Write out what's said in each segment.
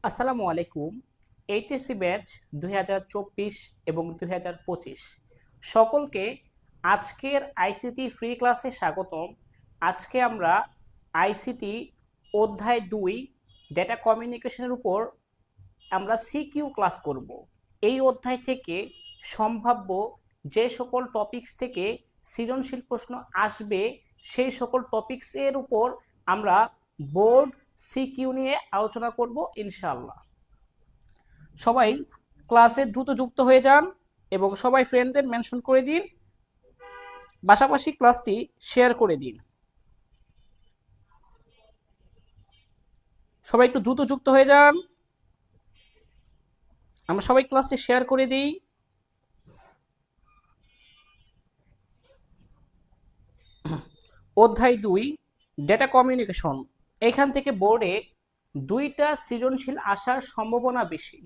আসসালামু আলাইকুম। HSC batch 2024 এবং 2025 সকলকে আজকের আইসিটি ফ্রি ক্লাসে স্বাগতম। আজকে আমরা আইসিটি অধ্যায় 2 ডেটা কমিউনিকেশনের উপর আমরা সিকিউ ক্লাস করব। এই অধ্যায় থেকে সম্ভাব্য যে সকল টপিকস থেকে সৃজনশীল প্রশ্ন আসবে সেই সকল টপিকসের উপর আমরা বোর্ড সিকিউ নিয়ে আলোচনা করব ইনশাআল্লাহ। সবাই ক্লাসে দ্রুত যুক্ত হয়ে যান এবং সবাই ফ্রেন্ডদের মেনশন করে দিন, পাশাপাশি ক্লাসটি শেয়ার করে দিন। সবাই একটু দ্রুত যুক্ত হয়ে যান, আমরা সবাই ক্লাসটি শেয়ার করে দিই। অধ্যায় 2 ডেটা কমিউনিকেশন, এখান থেকে বোর্ডে 2টা সৃজনশীল আসার সম্ভাবনা বেশি।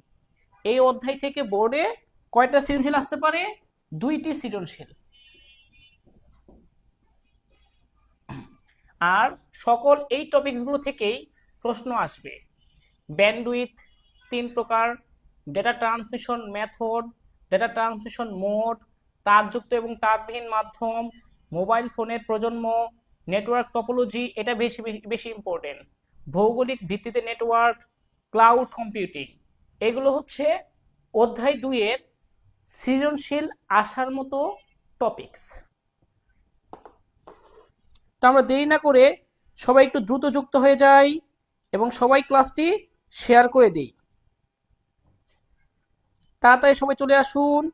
এই অধ্যায় থেকে বোর্ডে কয়টা সৃজনশীল আসতে পারে? 2টি সৃজনশীল। আর সকল এই টপিকসগুলো থেকেই প্রশ্ন আসবে। ব্যান্ডউইথ 3 প্রকার, data transmission method, data transmission mode, তারযুক্ত এবং তারবিহীন মাধ্যম, মোবাইল ফোনের প্রজন্ম, নেটওয়ার্ক টপোলজি, এটা বেশি বেশি ইম্পর্টেন্ট, ভৌগোলিক ভিত্তিতে নেটওয়ার্ক, ক্লাউড কম্পিউটিং। এগুলো হচ্ছে অধ্যায় 2 এর সৃজনশীল আসার মতো টপিকস। তো আমরা দেরি না করে সবাই একটু দ্রুত যুক্ত হয়ে যাই এবং সবাই ক্লাসটি শেয়ার করে দিই। তাড়াতাড়ি সবাই চলে আসুন।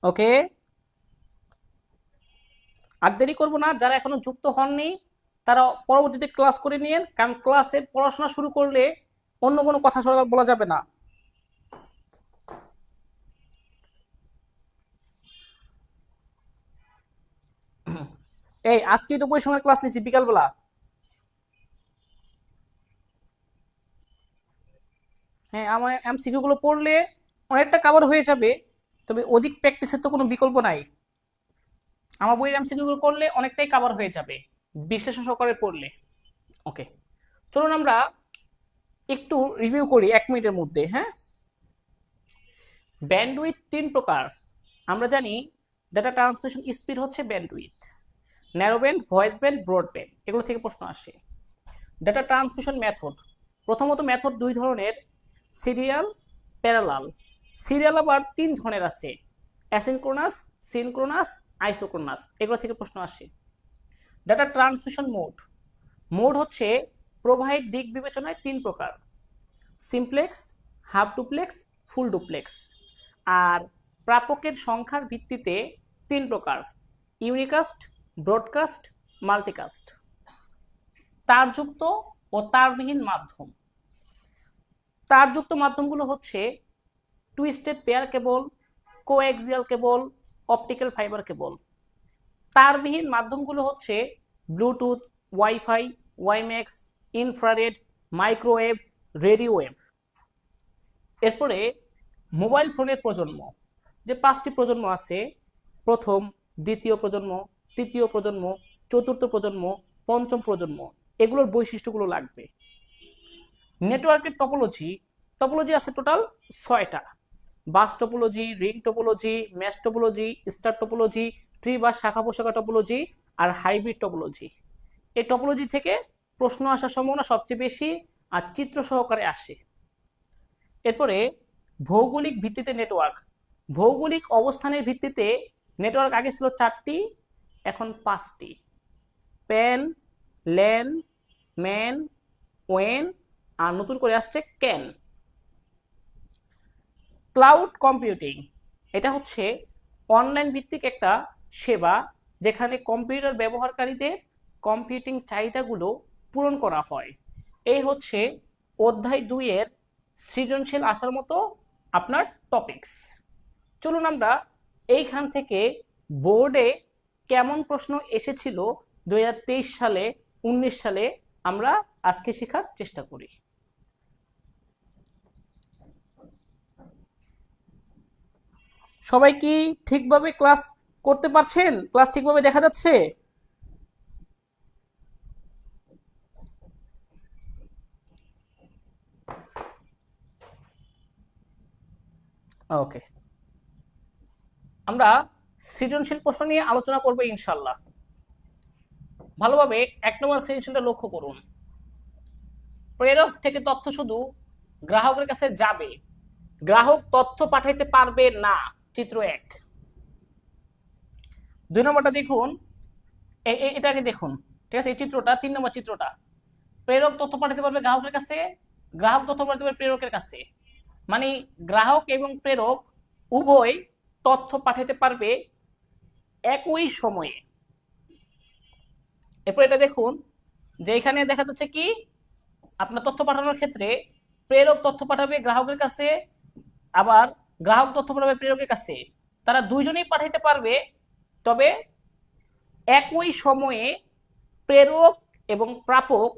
ওকে, আর দেরি করবো না। যারা এখনো যুক্ত হননি তারা পরবর্তীতে ক্লাস করে নিন, কারণ ক্লাসে পড়াশোনা শুরু করলে অন্য কোনো কথা বলা যাবে না। এই আজকে তো পরিসংখ্যান ক্লাস নিছি বিকালবেলা। হ্যাঁ, আমার এমসিকিউ গুলো পড়লে অনেকটা কভার হয়ে যাবে, তবে অধিক প্র্যাকটিসের তো কোনো বিকল্প নাই। আমার বইয়ের এমসিকিউ গুলো করলে অনেকটাই কভার হয়ে যাবে বিশ্লেষণ সহকারে পড়লে। ওকে, চলুন আমরা একটু রিভিউ করি 1 মিনিটের মধ্যে। হ্যাঁ, ব্যান্ডউইথ 3 প্রকার। আমরা জানি ডাটা ট্রান্সমিশন স্পিড হচ্ছে bandwidth, narrow band, voice band, broadband, এগুলো থেকে প্রশ্ন আসে। ডাটা ট্রান্সমিশন মেথড, প্রথমত মেথড 2 ধরনের, সিরিয়াল, প্যারালাল। সিরিয়াল আবার 3 ধরনের আছে, অ্যাসিনক্রোনাস, সিনক্রোনাস, আইসোক্রোনাস, এগুলো থেকে প্রশ্ন আসে। ডাটা ট্রান্সমিশন মোড, মোড হচ্ছে প্রবাহের দিক বিবেচনায় 3 প্রকার, simplex, half duplex, full duplex. আর প্রাপকের সংখ্যার ভিত্তিতে 3 প্রকার, ইউনিকাস্ট, ব্রডকাস্ট, মাল্টিকাস্ট। তারযুক্ত ও তারবিহীন মাধ্যম, তারযুক্ত মাধ্যমগুলো হচ্ছে twisted pair cable, coaxial cable, optical fibre cable. তারবিহীন মাধ্যমগুলো হচ্ছে Bluetooth, WiFi, WiMAX, infrared, microwave, radio wave. এরপরে মোবাইল ফোনের প্রজন্ম, যে 5টি প্রজন্ম আছে, প্রথম, দ্বিতীয় প্রজন্ম, তৃতীয় প্রজন্ম, চতুর্থ প্রজন্ম, পঞ্চম প্রজন্ম, এগুলোর বৈশিষ্ট্যগুলো লাগবে। নেটওয়ার্কের টপোলজি, টপোলজি আছে টোটাল 6টা, bus topology, ring topology, mesh topology, star topology, tree বা শাখা পোশাখা টপোলজি, আর হাইব্রিড টপোলজি। এই টপোলজি থেকে প্রশ্ন আসার সম্ভাবনা সবচেয়ে বেশি, আর চিত্র সহকারে আসে। এরপরে ভৌগোলিক ভিত্তিতে নেটওয়ার্ক, ভৌগোলিক অবস্থানের ভিত্তিতে নেটওয়ার্ক আগে ছিল 4টি, এখন 5টি, প্যান, ল্যান, ম্যান, ওয়েন, আর নতুন করে আসছে ক্যান। ক্লাউড কম্পিউটিং, এটা হচ্ছে অনলাইন ভিত্তিক একটা সেবা, যেখানে কম্পিউটার ব্যবহারকারীদের কম্পিউটিং চাহিদাগুলো পূরণ করা হয়। এই হচ্ছে অধ্যায় 2 এর সৃজনশীল আসার মতো আপনার টপিকস। চলুন আমরা এইখান থেকে বোর্ডে কেমন প্রশ্ন এসেছিল 2023 সালে 19 সালে আমরা আজকে শেখার চেষ্টা করি। সবাই কি ঠিকভাবে ক্লাস করতে পারছেন? ক্লাস ঠিকভাবে দেখা যাচ্ছে? ওকে, আমরা সৃজনশীল প্রশ্ন নিয়ে আলোচনা করব ইনশাল্লাহ। ভালোভাবে 1 নম্বর সৃজনশীলটা লক্ষ্য করুন। প্রেরক থেকে তথ্য শুধু গ্রাহকের কাছে যাবে, গ্রাহক তথ্য পাঠাইতে পারবে না। চিত্র 1। 2 নম্বরটা দেখুন, এটাকে দেখুন, ঠিক আছে? এই চিত্রটা 3 নম্বর চিত্রটা। প্রেরক তথ্য পাঠাতে পারবে গ্রাহকের কাছে, গ্রাহক তথ্য পাঠাতে পারবে প্রেরকের কাছে। মানে গ্রাহক এবং প্রেরক উভয় তথ্য পাঠাতে পারবে একই সময়ে। এরপর এটা দেখুন যে এখানে দেখা যাচ্ছে কি, আপনার তথ্য পাঠানোর ক্ষেত্রে প্রেরক তথ্য পাঠাবে গ্রাহকের কাছে, আবার গ্রাহক তথ্য পাঠাবে প্রেরকের কাছে। তারা দুইজনেই পাঠাইতে পারবে, তবে একই সময়ে প্রেরক এবং প্রাপক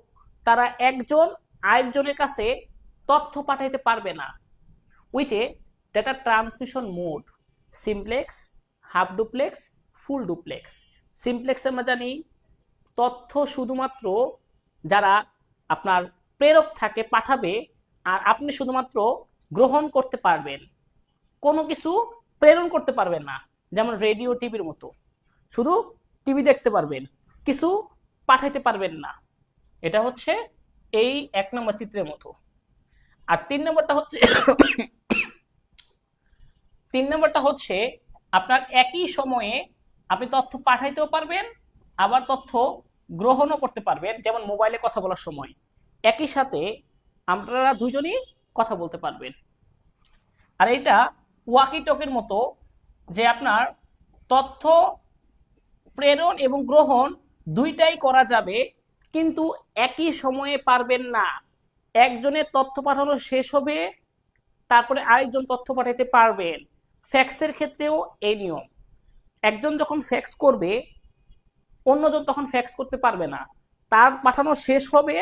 তারা একজন আরেকজনের কাছে তথ্য পাঠাইতে পারবে না। Which A data transmission mode simplex, half duplex, full duplex. Simplex আমরা জানি তথ্য শুধুমাত্র যারা আপনার প্রেরক থাকে পাঠাবে, আর আপনি শুধুমাত্র গ্রহণ করতে পারবেন, কোনো কিছু প্রেরণ করতে পারবেন না। যেমন রেডিও টিভির মতো, শুধু টিভি দেখতে পারবেন, কিছু পাঠাইতে পারবেন না। এটা হচ্ছে এই 1 নম্বর চিত্রের মতো। আর 3 নম্বরটা হচ্ছে 3 নম্বরটা হচ্ছে আপনার একই সময়ে আপনি তথ্য পাঠাইতেও পারবেন, আবার তথ্য গ্রহণও করতে পারবেন। যেমন মোবাইলে কথা বলার সময় একই সাথে আপনারা দুজনই কথা বলতে পারবেন। আর এটা ওয়াকি টকির মতো, যে আপনার তথ্য প্রেরণ এবং গ্রহণ দুইটাই করা যাবে, কিন্তু একই সময়ে পারবেন না। একজনের তথ্য পাঠানো শেষ হবে, তারপরে আরেকজন তথ্য পাঠাতে পারবেন। ফ্যাক্সের ক্ষেত্রেও এই নিয়ম। একজন যখন ফ্যাক্স করবে, অন্যজন তখন ফ্যাক্স করতে পারবে না, তার পাঠানো শেষ হবে,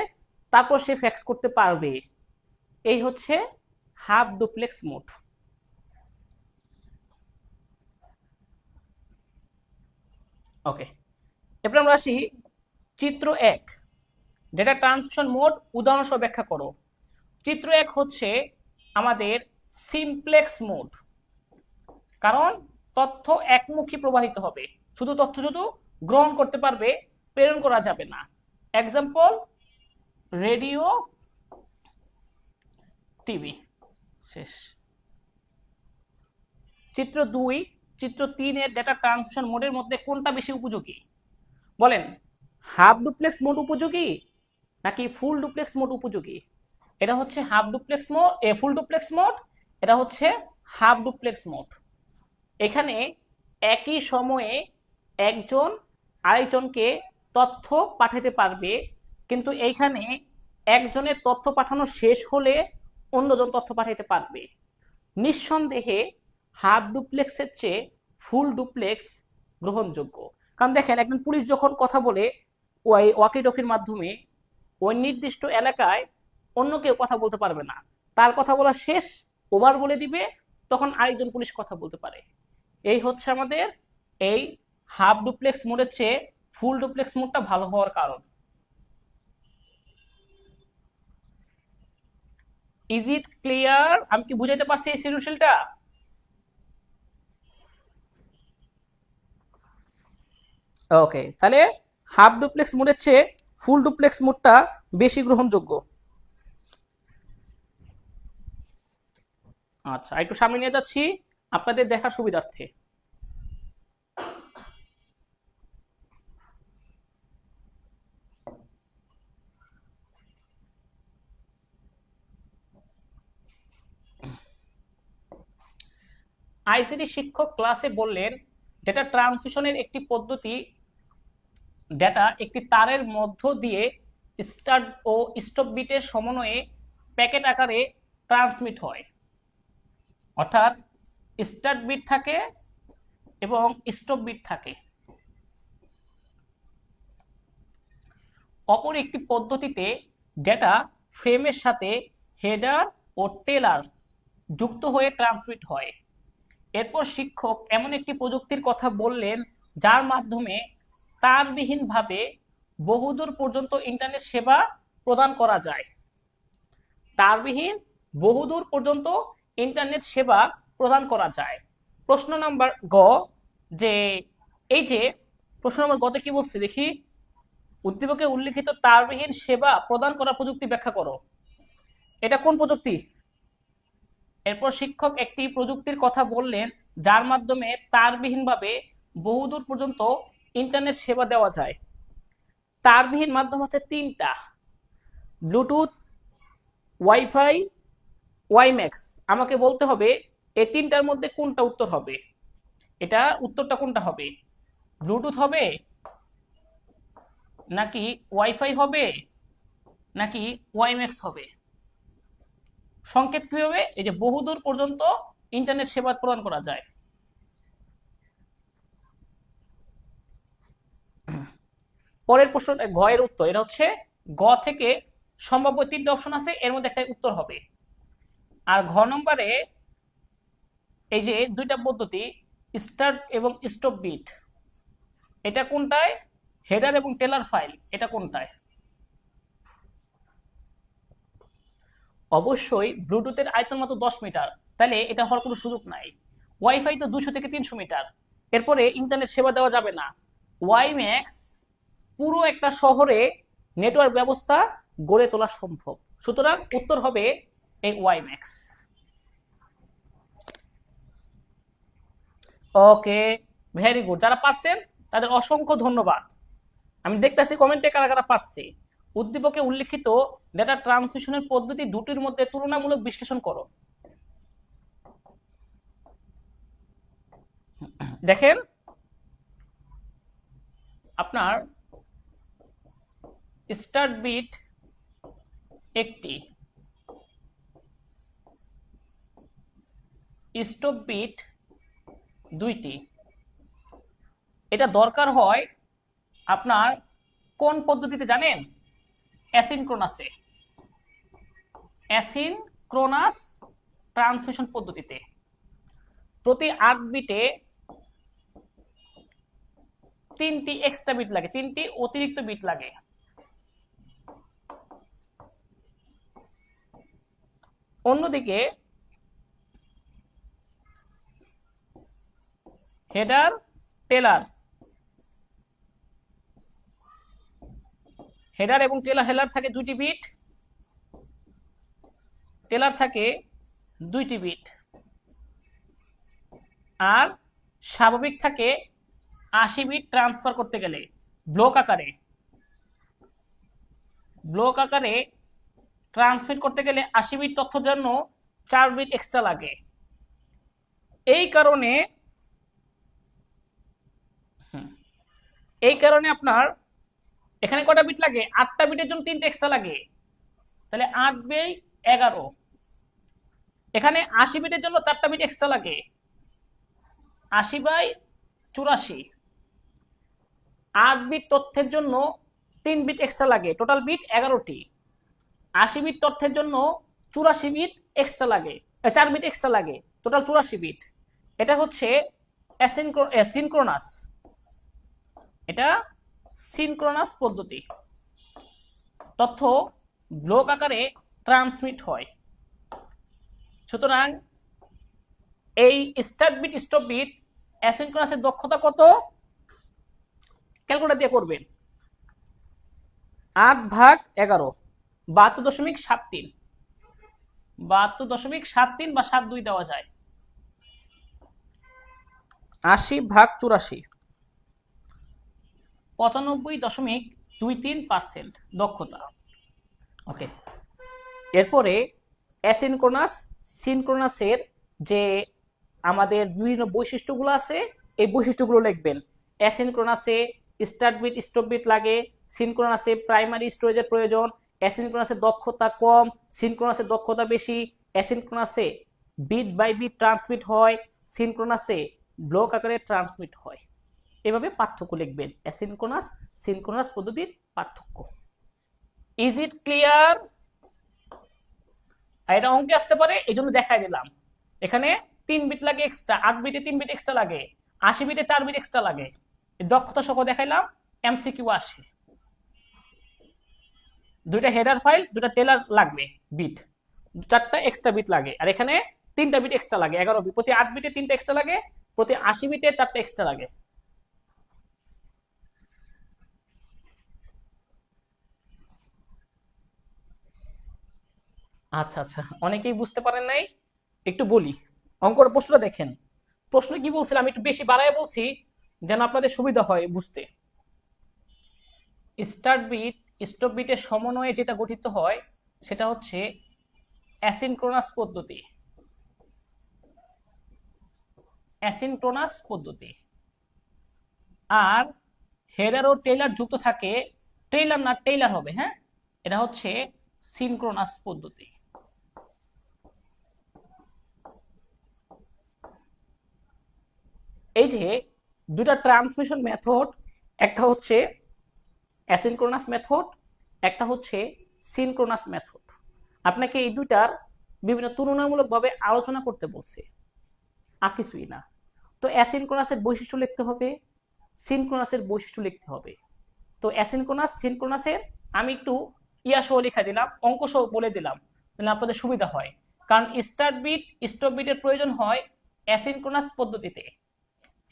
তারপর সে ফ্যাক্স করতে পারবে। এই হচ্ছে হাফ ডুপ্লেক্স মোড। ওকে, এরপর আমরা আসি চিত্র 1, ডেটা ট্রান্সমিশন মোড উদাহরণ সহ ব্যাখ্যা করো। চিত্র 1 হচ্ছে আমাদের সিমপ্লেক্স মোড, কারণ তথ্য একমুখী প্রবাহিত হবে, শুধু তথ্য শুধু গ্রহণ করতে পারবে, প্রেরণ করা যাবে না। Example radio, TV. শেষ। চিত্র 2, চিত্র 3 এর ডেটা ট্রান্সমিশন মোডের মধ্যে কোনটা বেশি উপযোগী? বলেন, হাফ ডুপ্লেক্স মোড উপযোগী নাকি ফুল ডুপ্লেক্স মোড উপযোগী? এটা হচ্ছে half duplex mode, full duplex mode, এটা হচ্ছে হাফ ডুপ্লেক্স মোড। এখানে একই সময়ে একজন আরেকজনকে তথ্য পাঠাতে পারবে, কিন্তু এইখানে একজনের তথ্য পাঠানো শেষ হলে অন্যজন তথ্য পাঠাতে পারবে। নিঃসন্দেহে হাফ ডুপ্লেক্সের চেয়ে ফুল ডুপ্লেক্স গ্রহণযোগ্য। কারণ দেখেন, একজন পুলিশ যখন কথা বলে ওই ওয়াকি টকির মাধ্যমে, ওই নির্দিষ্ট এলাকায় অন্য কেউ কথা বলতে পারবে না, তার কথা বলা শেষ, ওভার বলে দিবে, তখন আরেকজন পুলিশ কথা বলতে পারে। এই হচ্ছে আমাদের এই হাফ ডুপ্লেক্স মোডের চেয়ে ফুল ডুপ্লেক্স মোডটা ভালো হওয়ার কারণ। Is it clear? আমি কি বুঝাইতে পারছি এই সৃজনশীলটা? ওকে, তাহলে হাফ ডুপ্লেক্স মোডের চেয়ে ফুল ডুপ্লেক্স মোডটা বেশি গ্রহণযোগ্য। আচ্ছা, একটু সামনে নিয়ে যাচ্ছি আপনাদের দেখার সুবিধার্থে। আইসিটি শিক্ষক ক্লাসে বললেন, ডেটা ট্রান্সমিশনের একটি পদ্ধতি, ডেটা একটি তারের মধ্য দিয়ে স্টার্ট ও স্টপ বিটের সমন্বয়ে প্যাকেট আকারে ট্রান্সমিট হয়। অর্থাৎ স্টার্ট বিট থাকে এবং স্টপ বিট থাকে। অপর একটি পদ্ধতিতে ডেটা ফ্রেমের সাথে হেডার ও টেলার যুক্ত হয়ে ট্রান্সমিট হয়। এরপর শিক্ষক এমন একটি প্রযুক্তির কথা বললেন যার মাধ্যমে তারবিহীনভাবে বহুদূর পর্যন্ত ইন্টারনেট সেবা প্রদান করা যায়। তারবিহীন বহুদূর পর্যন্ত ইন্টারনেট সেবা প্রদান করা যায়। প্রশ্ন নাম্বার গ, যে এই যে প্রশ্ন নম্বর গতে কি বলছে দেখি, উদ্দীপকে উল্লিখিত তারবিহীন সেবা প্রদান করা প্রযুক্তি ব্যাখ্যা করো। এটা কোন প্রযুক্তি? এরপর শিক্ষক একটি প্রযুক্তির কথা বললেন যার মাধ্যমে তারবিহীনভাবে বহুদূর পর্যন্ত ইন্টারনেট সেবা দেওয়া যায়। তারবিহীন মাধ্যম হচ্ছে তিনটা: ব্লুটুথ, ওয়াইফাই, ওয়াইম্যাক্স। আমাকে বলতে হবে এই তিনটার মধ্যে কোনটা উত্তর হবে। এটা উত্তরটা কোনটা হবে? ব্লুটুথ হবে, নাকি ওয়াইফাই হবে, নাকি ওয়াইম্যাক্স হবে? সংকেত কি হবে? এই যে বহুদূর পর্যন্ত ইন্টারনেট সেবা প্রদান করা যায়। পরের প্রশ্ন গ এর উত্তর, এটা হচ্ছে গ থেকে সম্ভাব্য তিনটা অপশন আছে, এর মধ্যে একটা উত্তর হবে। আর ঘ নম্বরে এই যে দুইটা পদ্ধতি স্টার্ট এবং স্টপ বিট, এটা কোনটায়? হেডার এবং টেলার ফাইল, এটা কোনটায়? অবশ্যই ব্লুটুথের আয়তন মাত্র 10 মিটার, তাহলে এটা হওয়ার কোনো সুযোগ নাই। ওয়াইফাই তো 200 থেকে 300 মিটার, এরপরে ইন্টারনেট সেবা দেওয়া যাবে না। ওয়াইম্যাক্স পুরো একটা শহরে নেটওয়ার্ক ব্যবস্থা গড়ে তোলা সম্ভব। সুতরাং উত্তর হবে এই ওয়াইম্যাক্স। ওকে, ভেরি গুড। যারা পারছেন তাদের অসংখ্য ধন্যবাদ। আমি দেখতেছি কমেন্টে কারা কারা পারছে। উদ্দীপকে উল্লিখিত ডেটা ট্রান্সমিশনের পদ্ধতি দুটির মধ্যে তুলনামূলক বিশ্লেষণ করো। দেখেন, আপনার স্টার্ট বিট একটি, স্টপ বিট দুইটি। এটা দরকার হয় আপনার কোন পদ্ধতিতে জানেন? অ্যাসিনক্রোনাসে, অ্যাসিনক্রোনাস ট্রান্সমিশন পদ্ধতিতে। প্রতি 8 বিটে 3টি এক্সট্রা বিট লাগে, 3টি অতিরিক্ত বিট লাগে। অন্যদিকে হেডার টেলার, হেডার এবং টেলার থাকে 2টি বিট, টেলার থাকে 2টি বিট, আর স্বাভাবিক থাকে 80 বিট ট্রান্সফার করতে গেলে ব্লক আকারে ট্রান্সমিট করতে গেলে 80 বিট তথ্যের জন্য 4 বিট এক্সট্রা লাগে। এই কারণে আপনার এখানে কটা বিট লাগে? 8টা বিটের জন্য 3টা এক্সট্রা লাগে, তাহলে 8/11। এখানে 80 বিটের জন্য 4টা বিট এক্সট্রা লাগে, 80/84। 8 বিট তথ্যের জন্য 3 বিট এক্সট্রা লাগে, টোটাল বিট 11টি। 80 বিট তথ্যের জন্য 84 বিট এক্সট্রা লাগে, 4 বিট এক্সট্রা লাগে, টোটাল 84 বিট। এটা হচ্ছে সিনক্রোনাস, এটা সিনক্রোনাস পদ্ধতি। তথ্য ব্লক আকারে ট্রান্সমিট হয়। সুতরাং এই স্টার্ট বিট স্টপ বিট অ্যাসিনক্রোনাসের দক্ষতা কত? ক্যালকুলেটর দিয়ে করবেন। 8/11, 72.73, 72.73 বা 72 দেওয়া যায়। 80/84, 95.23% দক্ষতা। ওকে, এরপরে অ্যাসিনক্রোনাস সিনক্রোনাসের যে আমাদের বিভিন্ন বৈশিষ্ট্যগুলো আছে, এই বৈশিষ্ট্যগুলো লিখবেন। অ্যাসিনক্রোনাসে স্টার্ট বিট স্টপ বিট লাগে, সিনক্রোনাসে প্রাইমারি স্টোরেজের প্রয়োজন, অ্যাসিনক্রোনাসের দক্ষতা কম, সিনক্রোনাসের দক্ষতা বেশি। অ্যাসিনক্রোনাসে বিট বাই বিট ট্রান্সমিট হয়, সিনক্রোনাসে ব্লক আকারে ট্রান্সমিট হয়। এভাবে পার্থক্য লিখবেন, অ্যাসিনক্রোনাস সিনক্রোনাস পদ্ধতির পার্থক্য। Is it clear? এটা অঙ্কে আসতে পারে, এই জন্য দেখাই দিলাম। এখানে 3 বিট লাগে এক্সট্রা, 8 বিটে 3 বিট এক্সট্রা লাগে, 80 বিটে 4 বিট এক্সট্রা লাগে। দক্ষতা সহ দেখাইলাম, এমসিকিউ আসে। দুইটা হেডার ফাইল, দুটা টেলার লাগবে বিট, 4টা এক্সট্রা বিট লাগে। আর এখানে 3টা বিট এক্সট্রা লাগে, 11 বিট। প্রতি 8 বিটে 3টা এক্সট্রা লাগে, প্রতি 80 বিটে 4টা এক্সট্রা লাগে। আচ্ছা আচ্ছা, অনেকেই বুঝতে পারেন নাই, একটু বলি। অঙ্কর প্রশ্নটা দেখেন। প্রশ্ন কি বলছিলাম, একটু বেশি বাড়ায় বলছি যেন আপনাদের সুবিধা হয় বুঝতে। স্টার্ট বিট স্টপ বিটের সমন্বয়ে যেটা গঠিত হয় সেটা হচ্ছে অ্যাসিনক্রোনাস পদ্ধতি। অ্যাসিনক্রোনাস পদ্ধতি। আর হেডার ও টেইলার যুক্ত থাকে, টেইলার না টেইলার হবে, হ্যাঁ, এটা হচ্ছে সিনক্রোনাস পদ্ধতি। এই যে দুটা ট্রান্সমিশন মেথড, একটা হচ্ছে অ্যাসিনক্রোনাস মেথড, একটা হচ্ছে সিনক্রোনাস মেথড। আপনাকে এই দুইটার বিভিন্ন তুলনামূলকভাবে আলোচনা করতে বলছে, আর কিছুই না। তো অ্যাসিনক্রোনাসের বৈশিষ্ট্য লিখতে হবে, সিনক্রোনাসের বৈশিষ্ট্য লিখতে হবে। তো অ্যাসিনক্রোনাস সিনক্রোনাসের আমি একটু সহ লেখা দিলাম, অঙ্ক সহ বলে দিলাম, তাহলে আপনাদের সুবিধা হয়। কারণ স্টার্ট বিট স্টপ বিটের প্রয়োজন হয় অ্যাসিনক্রোনাস পদ্ধতিতে,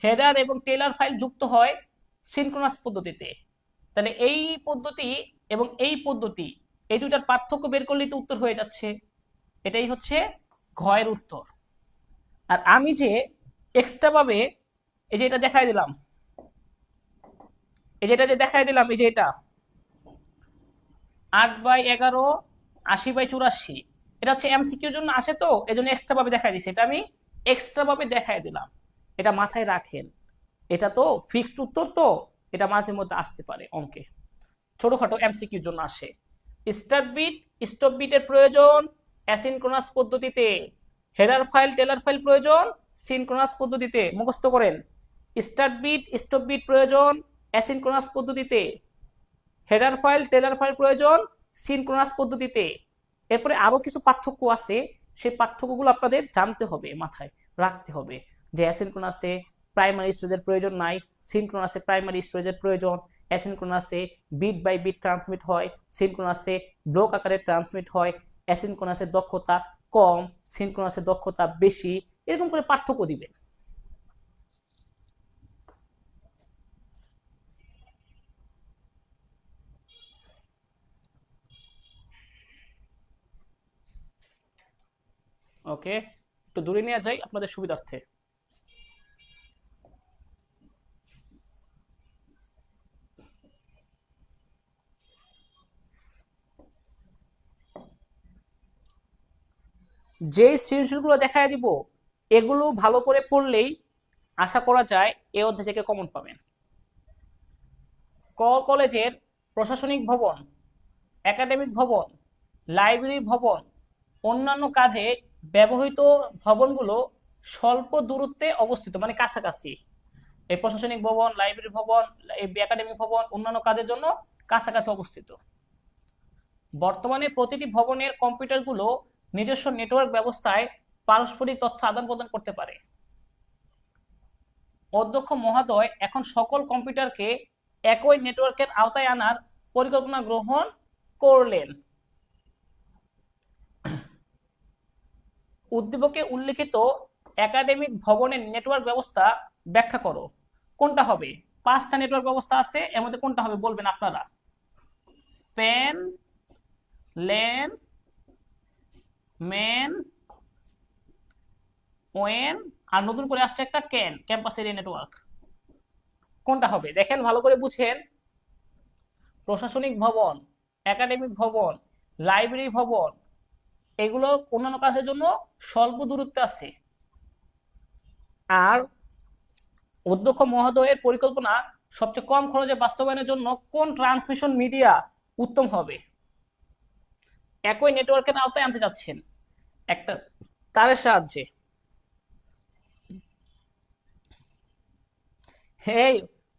হেডার এবং টেলার ফাইল যুক্ত হয় সিনক্রোনাস পদ্ধতিতে। তাহলে এই পদ্ধতি এবং এই পদ্ধতি, এই দুটার পার্থক্য বের করলেই তো উত্তর হয়ে যাচ্ছে। এটাই হচ্ছে ঘয়ের উত্তর। আর আমি যে এক্সট্রা ভাবে এই যে এটা দেখাই দিলাম, এই যে এটা যে দেখাই দিলাম, এই যে এটা 8/11 80/84, এটা হচ্ছে এমসিকিউর জন্য আসে, তো এই জন্য এক্সট্রা ভাবে দেখাই দিছি। এটা আমি এক্সট্রা ভাবে দেখাই দিলাম, এটা মাথায় রাখেন। এটা তো ফিক্সড উত্তর, তো এটা মাঝে মধ্যে আসতে পারে অঙ্কে, ছোটখাটো এমসিকিউর জন্য আসে। স্টার্ট বিট স্টপ বিটের প্রয়োজন অ্যাসিনক্রোনাস পদ্ধতিতে, হেডার ফাইল টেলার ফাইল প্রয়োজন সিনক্রোনাস পদ্ধতিতে। মুখস্থ করেন, স্টার্ট বিট স্টপ বিট প্রয়োজন অ্যাসিনক্রোনাস পদ্ধতিতে, হেডার ফাইল টেলার ফাইল প্রয়োজন সিনক্রোনাস পদ্ধতিতে। এরপরে আরো কিছু পার্থক্য আছে, সেই পার্থক্যগুলো আপনাদের জানতে হবে, মাথায় রাখতে হবে, যে অ্যাসিনক্রোনাসে প্রাইমারি স্টোরেজের প্রয়োজন নাই, সিনক্রোনাসে প্রাইমারি স্টোরেজের প্রয়োজন, অ্যাসিনক্রোনাসে বিট বাই বিট ট্রান্সমিট হয়, সিনক্রোনাসে ব্লক আকারে ট্রান্সমিট হয়, অ্যাসিনক্রোনাসের দক্ষতা কম, সিনক্রোনাসের দক্ষতা বেশি, এরকম করে পার্থক্য দিবেন। ওকে, একটু দূরে নিয়ে যাই আপনাদের সুবিধার্থে। যে সৃজনশীলগুলো দেখায় দিব, এগুলো ভালো করে পড়লেই আশা করা যায় এই অধ্যায় থেকে কমন পাবেন। ক কলেজের প্রশাসনিক ভবন, একাডেমিক ভবন, লাইব্রেরি ভবন, অন্যান্য কাজে ব্যবহৃত ভবনগুলো স্বল্প দূরত্বে অবস্থিত, মানে কাছাকাছি। এই প্রশাসনিক ভবন, লাইব্রেরি ভবন, একাডেমিক ভবন অন্যান্য কাজের জন্য কাছাকাছি অবস্থিত। বর্তমানে প্রতিটি ভবনের কম্পিউটারগুলো নিজস্ব নেটওয়ার্ক ব্যবস্থায় পারস্পরিক তথ্য আদান প্রদান করতে পারে। অধ্যক্ষ মহোদয় এখন সকল কম্পিউটারকে একই নেটওয়ার্কের আওতায় আনার পরিকল্পনা গ্রহণ করলেন। উদ্দীপকে উল্লেখিত একাডেমিক ভবনের নেটওয়ার্ক ব্যবস্থা ব্যাখ্যা করো। কোনটা হবে? 5টা নেটওয়ার্ক ব্যবস্থা আছে, এর মধ্যে কোনটা হবে বলবেন আপনারা। প্যান, ল্যান, ম্যান, ওয়েন, আর নতুন করে আসছে একটা ক্যান, ক্যাম্পাস এরিয়া নেটওয়ার্ক। কোনটা হবে দেখেন, ভালো করে বুঝেন। প্রশাসনিক ভবন, একাডেমিক ভবন, লাইব্রেরি ভবন, এগুলো অন্যান্য কাজের জন্য স্বল্প দূরত্বে আছে। আর অধ্যক্ষ মহোদয়ের পরিকল্পনা সবচেয়ে কম খরচে বাস্তবায়নের জন্য কোন ট্রান্সমিশন মিডিয়া উত্তম হবে? একই নেটওয়ার্কের আওতায় আনতে যাচ্ছেন একটা তারের সাহায্যে। হে,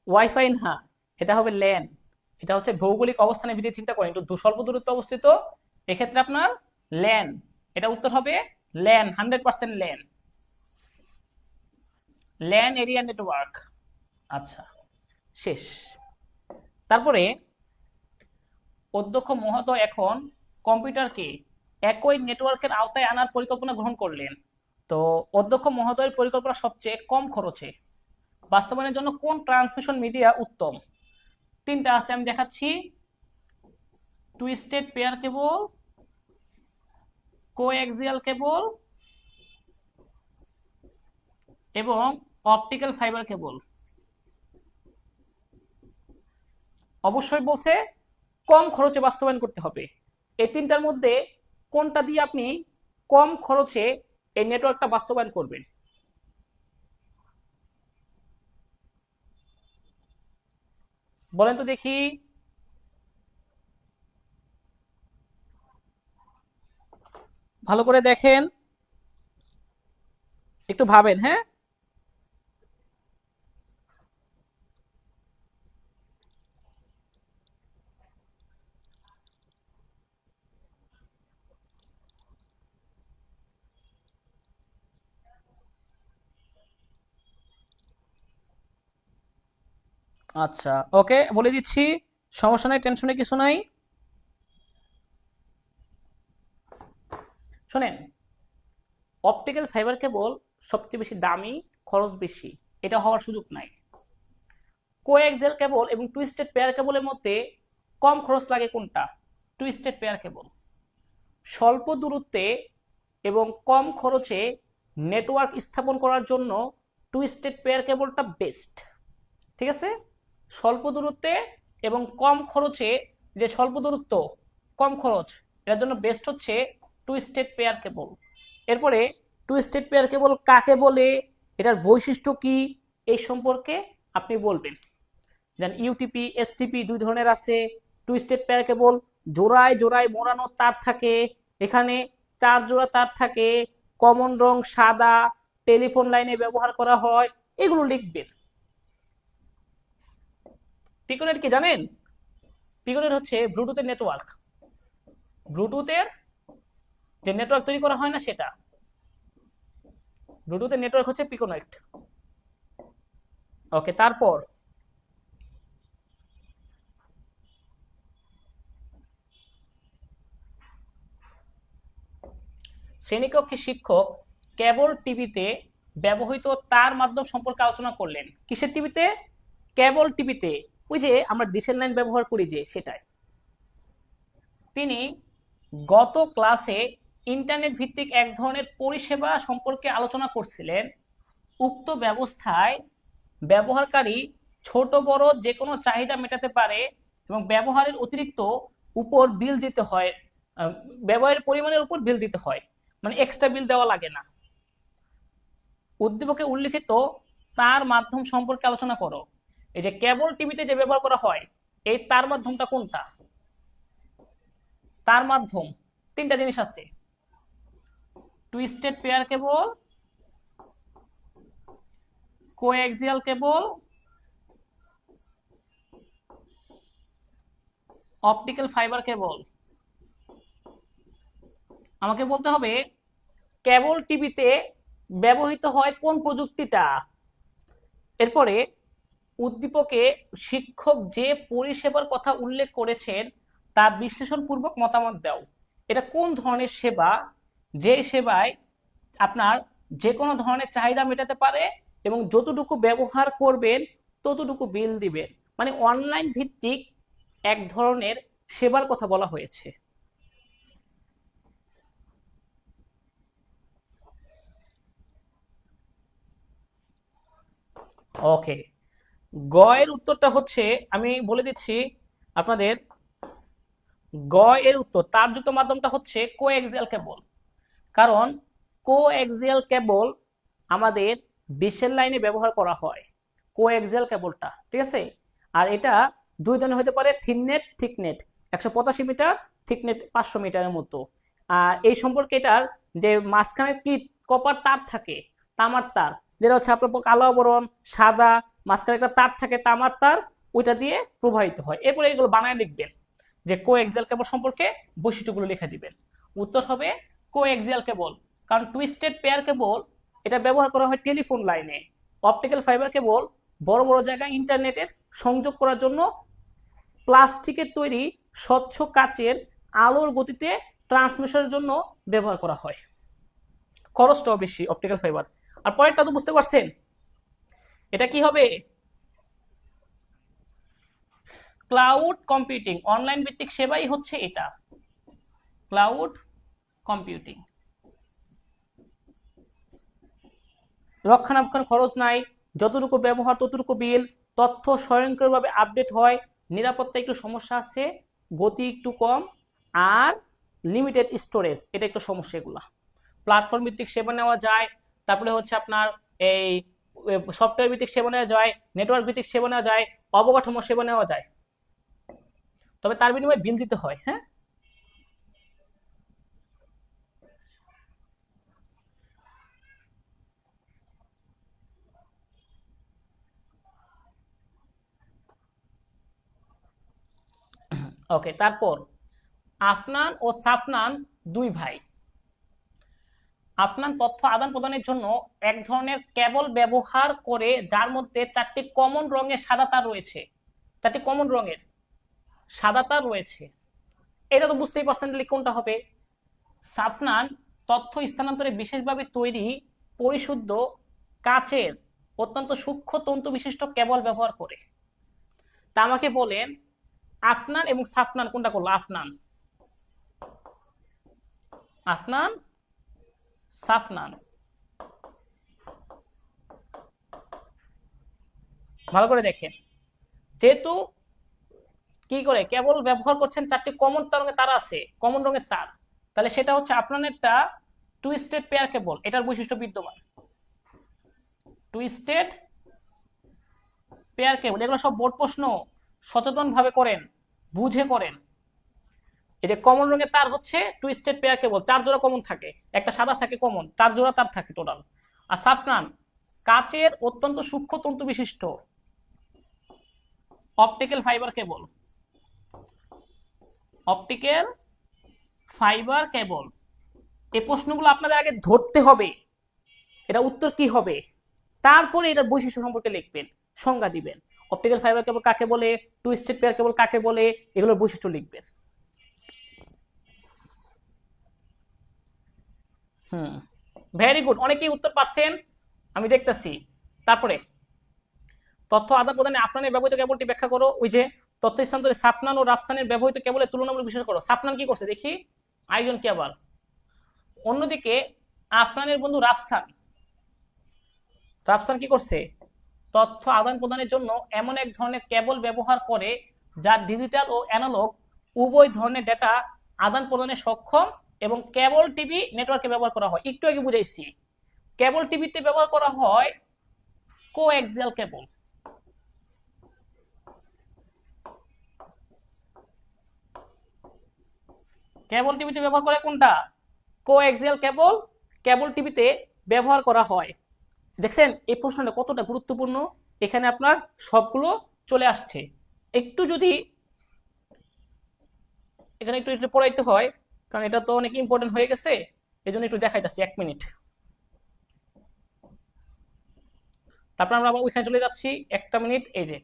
ওয়াইফাই না, এটা হবে ল্যান। এটা হচ্ছে ভৌগোলিক অবস্থানের ভিত্তিতে চিন্তা করেন, একটু স্বল্প দূরত্বে অবস্থিত, এক্ষেত্রে আপনার ল্যান, এটা উত্তর হবে LAN, 100% LAN, LAN area network. আচ্ছা, শেষ। তারপরে অধ্যক্ষ মহোদয় এখন কম্পিউটারকে একই নেটওয়ার্কের আওতায় আনার পরিকল্পনা গ্রহণ করলেন। তো অধ্যক্ষ মহোদয়ের পরিকল্পনা সবচেয়ে কম খরচে বাস্তবায়নের জন্য কোন ট্রান্সমিশন মিডিয়া উত্তম? তিনটা আছে, আমি দেখাচ্ছি। টুইস্টেড পেয়ার কেবল, কোএক্সিয়াল কেবল এবং অপটিক্যাল ফাইবার কেবল। অবশ্যই বলছে কম খরচে বাস্তবায়ন করতে হবে। এই তিনটার মধ্যে কোনটা দিয়ে আপনি কম খরচে এই নেটওয়ার্কটা বাস্তবায়ন করবেন? বলেন তো দেখি। ভালো করে দেখেন, একটু ভাবেন। হ্যাঁ, আচ্ছা, ওকে, বলে দিচ্ছি, সমস্যা নাই, টেনশনে কিছু নাই। শোনেন, অপটিক্যাল ফাইবার কেবল সবচেয়ে বেশি দামি, খরচ বেশি, এটা হওয়ার সুযোগ নাই। কোএক্সিয়াল কেবল এবং টুইস্টেড পেয়ার কেবলের মধ্যে কম খরচ লাগে কোনটা? টুইস্টেড পেয়ার কেবল। স্বল্প দূরত্বে এবং কম খরচে নেটওয়ার্ক স্থাপন করার জন্য টুইস্টেড পেয়ার কেবলটা বেস্ট। ঠিক আছে, স্বল্প দূরত্বে এবং কম খরচে, যে স্বল্প দূরত্ব কম খরচ, এটার জন্য বেস্ট হচ্ছে টুইস্টেড পেয়ার কেবল। এরপরে টুইস্টেড পেয়ার কেবল কাকে বলে, এটার বৈশিষ্ট্য কি, এই সম্পর্কে আপনি বলবেন। যেন ইউটিপি, এসটিপি দুই ধরনের আছে। টুইস্টেড পেয়ার কেবল জোড়ায় জোড়ায় মোড়ানো তার থাকে, এখানে 4 জোড়া তার থাকে, কমন রং সাদা, টেলিফোন লাইনে ব্যবহার করা হয়, এগুলো লিখবেন। পিকোনেট কি জানেন? পিকোনেট হচ্ছে ব্লুটুথের নেটওয়ার্ক, ব্লুটুথের যে নেটওয়ার্ক তৈরি করা হয় না সেটা, ব্লুটুথের নেটওয়ার্ক হচ্ছে পিকোনেট। ওকে, তারপর শ্রেণীকক্ষে শিক্ষক কেবল টিভিতে ব্যবহৃত তার মাধ্যম সম্পর্কে আলোচনা করলেন। কিসের টিভিতে? কেবল টিভিতে, ওই যে আমরা ডিশের লাইন ব্যবহার করি যে, সেটাই। তিনি গত ক্লাসে ইন্টারনেট ভিত্তিক এক ধরনের পরিষেবা সম্পর্কে আলোচনা করছিলেন। উক্ত ব্যবস্থায় ব্যবহারকারী ছোট বড় যে কোনো চাহিদা মেটাতে পারে এবং ব্যবহারের অতিরিক্ত উপর বিল দিতে হয়, ব্যবহারের পরিমাণের উপর বিল দিতে হয়, মানে এক্সট্রা বিল দেওয়া লাগে না। উদ্দীপকে উল্লিখিত তার মাধ্যম সম্পর্কে আলোচনা করো। এই যে কেবল টিভিতে যে ব্যবহার করা হয়, এই তার মাধ্যমটা কোনটা? তার মাধ্যম তিনটা জিনিস আছে, twisted pair cable, coaxial cable, optical fibre কেবল। আমাকে বলতে হবে কেবল টিভিতে ব্যবহৃত হয় কোন প্রযুক্তিটা। এরপরে উদ্দীপকে শিক্ষক যে পরিষেবার কথা উল্লেখ করেছেন তা বিশ্লেষণপূর্বক মতামত দাও। এটা কোন ধরনের সেবা, যে সেবায় আপনার যে কোনো ধরনের চাহিদা মেটাতে পারে এবং যতটুকু ব্যবহার করবেন ততটুকু বিল দিবেন, মানে অনলাইন ভিত্তিক এক ধরনের সেবার কথা বলা হয়েছে। ওকে, গ এর উত্তরটা হচ্ছে, আমি বলে দিচ্ছি আপনাদের, গ এর উত্তর তারযুক্ত মাধ্যমটা হচ্ছে কোএক্সিয়াল কেবল। কারণ কোএক্সিয়াল কেবল আমাদের ডিশের লাইনে ব্যবহার করা হয়, কোএক্সিয়াল কেবলটা, ঠিক আছে। আর এটা দুই ধরনের হতে পারে, থিননেট, থিকনেট, 185 মিটার, থিকনেট 500 মিটারের মতো। আর এই সম্পর্কে এটার যে মাঝখানে কি কপার তার থাকে, তামার তার, যেটা হচ্ছে আপনার কালো আবরণ সাদা, মাঝখানে একটা তার থাকে তামার তার, ওইটা দিয়ে প্রবাহিত হয়। এরপরে এগুলো বানায় লিখবেন যে কোএক্সিয়াল কেবল সম্পর্কে বৈশিষ্ট্যগুলো লিখে দিবেন। উত্তর হবে কোএক্সিয়াল কেবল, কারণ টুইস্টেড পেয়ার কেবল এটা ব্যবহার করা হয় টেলিফোন লাইনে। অপটিক্যাল ফাইবার কেবল বড় বড় জায়গায় ইন্টারনেটের সংযোগ করার জন্য প্লাস্টিকের তৈরি স্বচ্ছ কাচের আলোর গতিতে ট্রান্সমিশনের জন্য ব্যবহার করা হয়। খরচটাও বেশি অপটিক্যাল ফাইবার। আর পরেরটা তো বুঝতে পারছেন, এটা কি হবে? ক্লাউড কম্পিউটিং, অনলাইন ভিত্তিক সেবাই হচ্ছে এটা, ক্লাউড কম্পিউটিং। রক্ষণাবেক্ষণ খরচ নাই, যতটুকু ব্যবহার ততটুকু বিল, তথ্য স্বয়ংক্রিয়ভাবে আপডেট হয়, নিরাপত্তা একটু সমস্যা আছে, গতি একটু কম, আর লিমিটেড স্টোরেজ, এটা একটু সমস্যা। এগুলা প্ল্যাটফর্ম ভিত্তিক সেবা নেওয়া যায়, তারপরে হচ্ছে আপনার এই সফটওয়্যার ভিত্তিক সেবা নেওয়া যায়, নেটওয়ার্ক ভিত্তিক সেবা নেওয়া যায়, অবকাঠামো সেবা নেওয়া যায়, তবে তার বিনিময়ে বিল দিতে হয়। হ্যাঁ, ওকে। তারপর আফনান ও সাফনান দুই ভাই। আফনান তথ্য আদান প্রদানের জন্য এক ধরনের কেবল ব্যবহার করে যার মধ্যে 4টি কমন রঙের সাদা তার রয়েছে। 4টি কমন রঙের সাদা তার রয়েছে, এটা তো বুঝতেই পারছেন কোনটা হবে। সাফনান তথ্য স্থানান্তরে বিশেষভাবে তৈরি পরিশুদ্ধ কাচের অত্যন্ত সূক্ষ্ম তন্তু বিশিষ্ট কেবল ব্যবহার করে। তা আমাকে বলেন আফনান এবং সাফনান কোনটা করলো? আফনান, আফনান, সাফনান। ভালো করে দেখেন, যেহেতু কি করে কেবল ব্যবহার করছেন 4টি কমন রঙের তার আছে, কমন রঙের তার, তাহলে সেটা হচ্ছে আপনারটা টুইস্টেড পেয়ার কেবল, এটার বৈশিষ্ট্য বিদ্যমান। টুইস্টেড পেয়ার কেবল, এগুলো সব বোর্ড প্রশ্ন, সচেতন ভাবে করেন, বুঝে করেন। এই যে কমন রঙের তার হচ্ছে টুইস্টেড পেয়ার কেবল, 4 জোড়া কমন থাকে, একটা সাদা থাকে কমন, 4 জোড়া তার থাকে টোটাল। আর সাফনান কাচের অত্যন্ত সূক্ষ্ম তন্তু বিশিষ্ট অপটিক্যাল ফাইবার কেবল, অপটিক্যাল ফাইবার কেবল। এই প্রশ্নগুলো আপনাদের আগে ধরতে হবে, এটা উত্তর কি হবে, তারপরে এটার বৈশিষ্ট্য সম্পর্কে লিখবেন, সংজ্ঞা দিবেন। অপটিক্যাল ফাইবার কেবল কাকে বলে, টুইস্টেড পেয়ার কেবল কাকে বলে, এগুলোর বৈশিষ্ট্য লিখবেন। ভেরি গুড, অনেকেই উত্তর পাচ্ছেন আমি দেখতেছি। তারপরে তথ্য আদান প্রদানে আপনার ব্যবহৃত কেবলটি ব্যাখ্যা করো। ওই যে তথ্য স্থানান্তরে সাফনান ও রাফসানের ব্যবহৃত কেবলের তুলনামূলক বিশ্লেষণ করো। সাফনান কি করছে দেখি, আরেকজন কি আবার। অন্যদিকে আফনানের বন্ধু রাফসান, রাফসান কি করছে? তথ্য আদান প্রদানের জন্য এমন এক ধরনের কেবল ব্যবহার করে যা ডিজিটাল ও অ্যানালগ উভয় ধরনের ডেটা আদান প্রদানে সক্ষম এবং কেবল টিভি নেটওয়ার্কে ব্যবহার করা হয়। একটু আগে বুঝাইছি, কেবল টিভিতে ব্যবহার করা হয় কোএক্সিয়াল কেবল। কেবল টিভিতে ব্যবহার করে কোনটা? কোএক্সিয়াল কেবল, কেবল টিভিতে ব্যবহার করা হয়। দেখছেন এই প্রশ্নটা কতটা গুরুত্বপূর্ণ, এখানে আপনার সবগুলো চলে আসছে। একটু যদি এখানে একটু একটু পড়াইতে হয়, কারণ এটা তো অনেক ইম্পর্টেন্ট হয়ে গেছে, এই জন্য একটু দেখাইতেছি 1 মিনিট। তারপর আমরা আবার ওইখানে চলে যাচ্ছি 1টা মিনিট। এই যে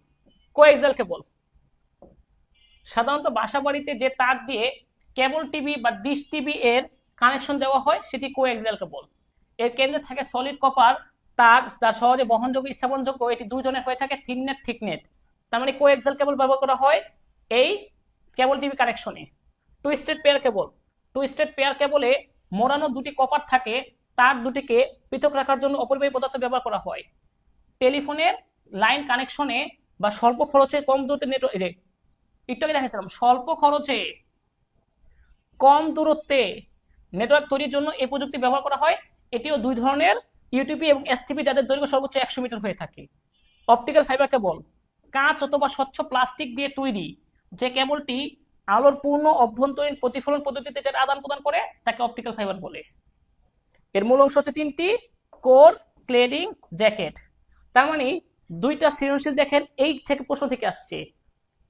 কোএক্সিয়াল কেবল, সাধারণত বাসা বাড়িতে যে তার দিয়ে কেবল টিভি বা ডিশ টিভি এর কানেকশন দেওয়া হয় সেটি কোএক্সিয়াল কেবল। এর কেন্দ্রে থাকে সলিড কপার তার, যার সহজে বহনযোগ্য স্থাপনযোগ্য। এটি 2 ধরনের হয়ে থাকে, থিন নেট, থিক নেট। তার মানে কোএক্সিয়াল কেবল ব্যবহার করা হয় এই কেবল টিভি কানেকশনে। Twisted pair cable, twisted pair কেবলে মোড়ানো 2টি কপার থাকে, তার দুটিকে পৃথক রাখার জন্য অপরিবাহী পদার্থ ব্যবহার করা হয়। টেলিফোনের লাইন কানেকশনে বা স্বল্প খরচে কম দূরত্বে নেটওয়ার্ক, একটু আগে দেখাচ্ছিলাম, স্বল্প খরচে কম দূরত্বে নেটওয়ার্ক তৈরির জন্য এই প্রযুক্তি ব্যবহার করা হয়। এটিও 2 ধরনের, ইউটিপি এবং এসটিপি, যাদের দৈর্ঘ্য সর্বোচ্চ 100 মিটার হয়ে থাকে। অপটিক্যাল ফাইবার কেবল কাঁচ অথবা স্বচ্ছ প্লাস্টিক দিয়ে তৈরি, যে কেবলটি আলোর পূর্ণ অভ্যন্তরীণ প্রতিফলন পদ্ধতিতে যেটা আদান প্রদান করে তাকে অপটিক্যাল ফাইবার বলে। এর মূল অংশ হচ্ছে 3টি: কোর, ক্লেডিং, জ্যাকেট। তার মানে দুইটা সৃজনশীল দেখেন এই থেকে প্রশ্ন থেকে আসছে,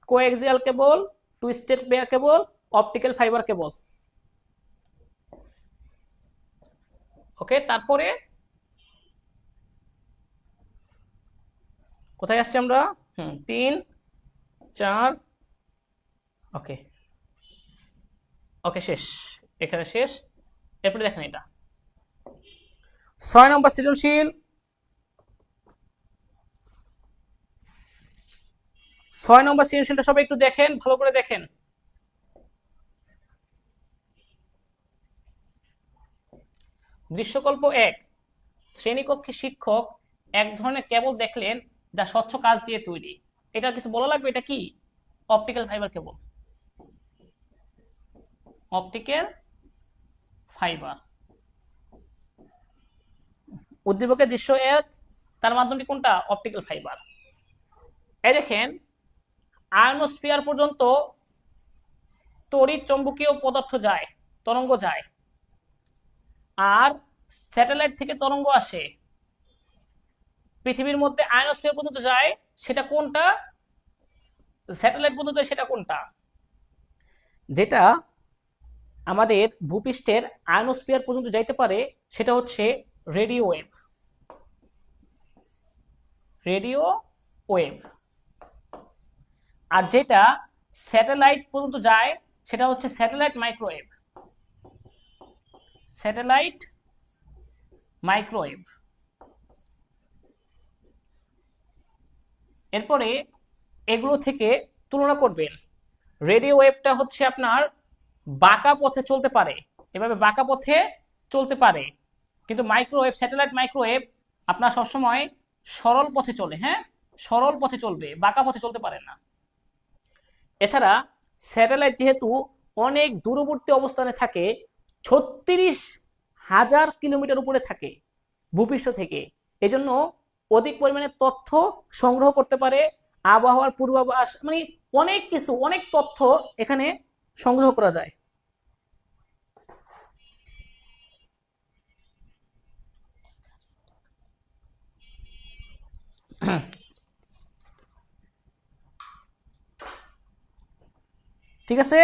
coaxial cable, twisted pair cable, optical fibre cable. Okay, তারপরে কোথায় আসছে আমরা? 3 4, ওকে ওকে শেষ, এখানে শেষ। এরপরে দেখেন এটা 6 নম্বর সৃজনশীল। 6 নম্বর সৃজনশীলটা সবাই একটু দেখেন, ভালো করে দেখেন। দৃশ্যকল্প 1, শ্রেণীকক্ষে শিক্ষক এক ধরনের কেবল দেখলেন যা স্বচ্ছ কাঁচ দিয়ে তৈরি। এটা কিছু বলা লাগবে, এটা কি? অপটিক্যাল ফাইবার কেবল, অপটিক্যাল ফাইবার। উদ্দীপকের দৃশ্য 1, তার মাধ্যমটি কোনটা? Optical fibre. এই দেখেন, আয়নোস্ফিয়ার পর্যন্ত তড়িৎ চৌম্বকীয় পদার্থ যায়, তরঙ্গ যায়, আর স্যাটেলাইট থেকে তরঙ্গ আসে, পৃথিবীর মধ্যে আয়নোস্ফিয়ার পর্যন্ত যায়, সেটা কোনটা? স্যাটেলাইট পর্যন্ত সেটা কোনটা? যেটা আমাদের ভূপৃষ্ঠের আয়নোস্ফিয়ার পর্যন্ত যাইতে পারে সেটা হচ্ছে রেডিও ওয়েভ, রেডিও ওয়েভ। আর যেটা স্যাটেলাইট পর্যন্ত যায় সেটা হচ্ছে স্যাটেলাইট মাইক্রোওয়েভ, স্যাটেলাইট মাইক্রোওয়েভ। এরপরে এগুলো থেকে তুলনা করবেন। রেডিও ওয়েভটা হচ্ছে আপনার বাঁকা পথে চলতে পারে, এভাবে বাঁকা পথে চলতে পারে, কিন্তু মাইক্রোওয়েভ, স্যাটেলাইট মাইক্রোওয়েভ আপনার সবসময় সরল পথে চলে, হ্যাঁ, সরল পথে চলবে, বাঁকা পথে চলতে পারে না। এছাড়া স্যাটেলাইট যেহেতু অনেক দূরবর্তী অবস্থানে থাকে, 36,000 কিলোমিটার উপরে থাকে ভূপৃষ্ঠ থেকে, এজন্য অধিক পরিমাণে তথ্য সংগ্রহ করতে পারে, আবহাওয়ার পূর্বাভাস, মানে অনেক কিছু, অনেক তথ্য এখানে সংগ্রহ করা যায়। ঠিক আছে,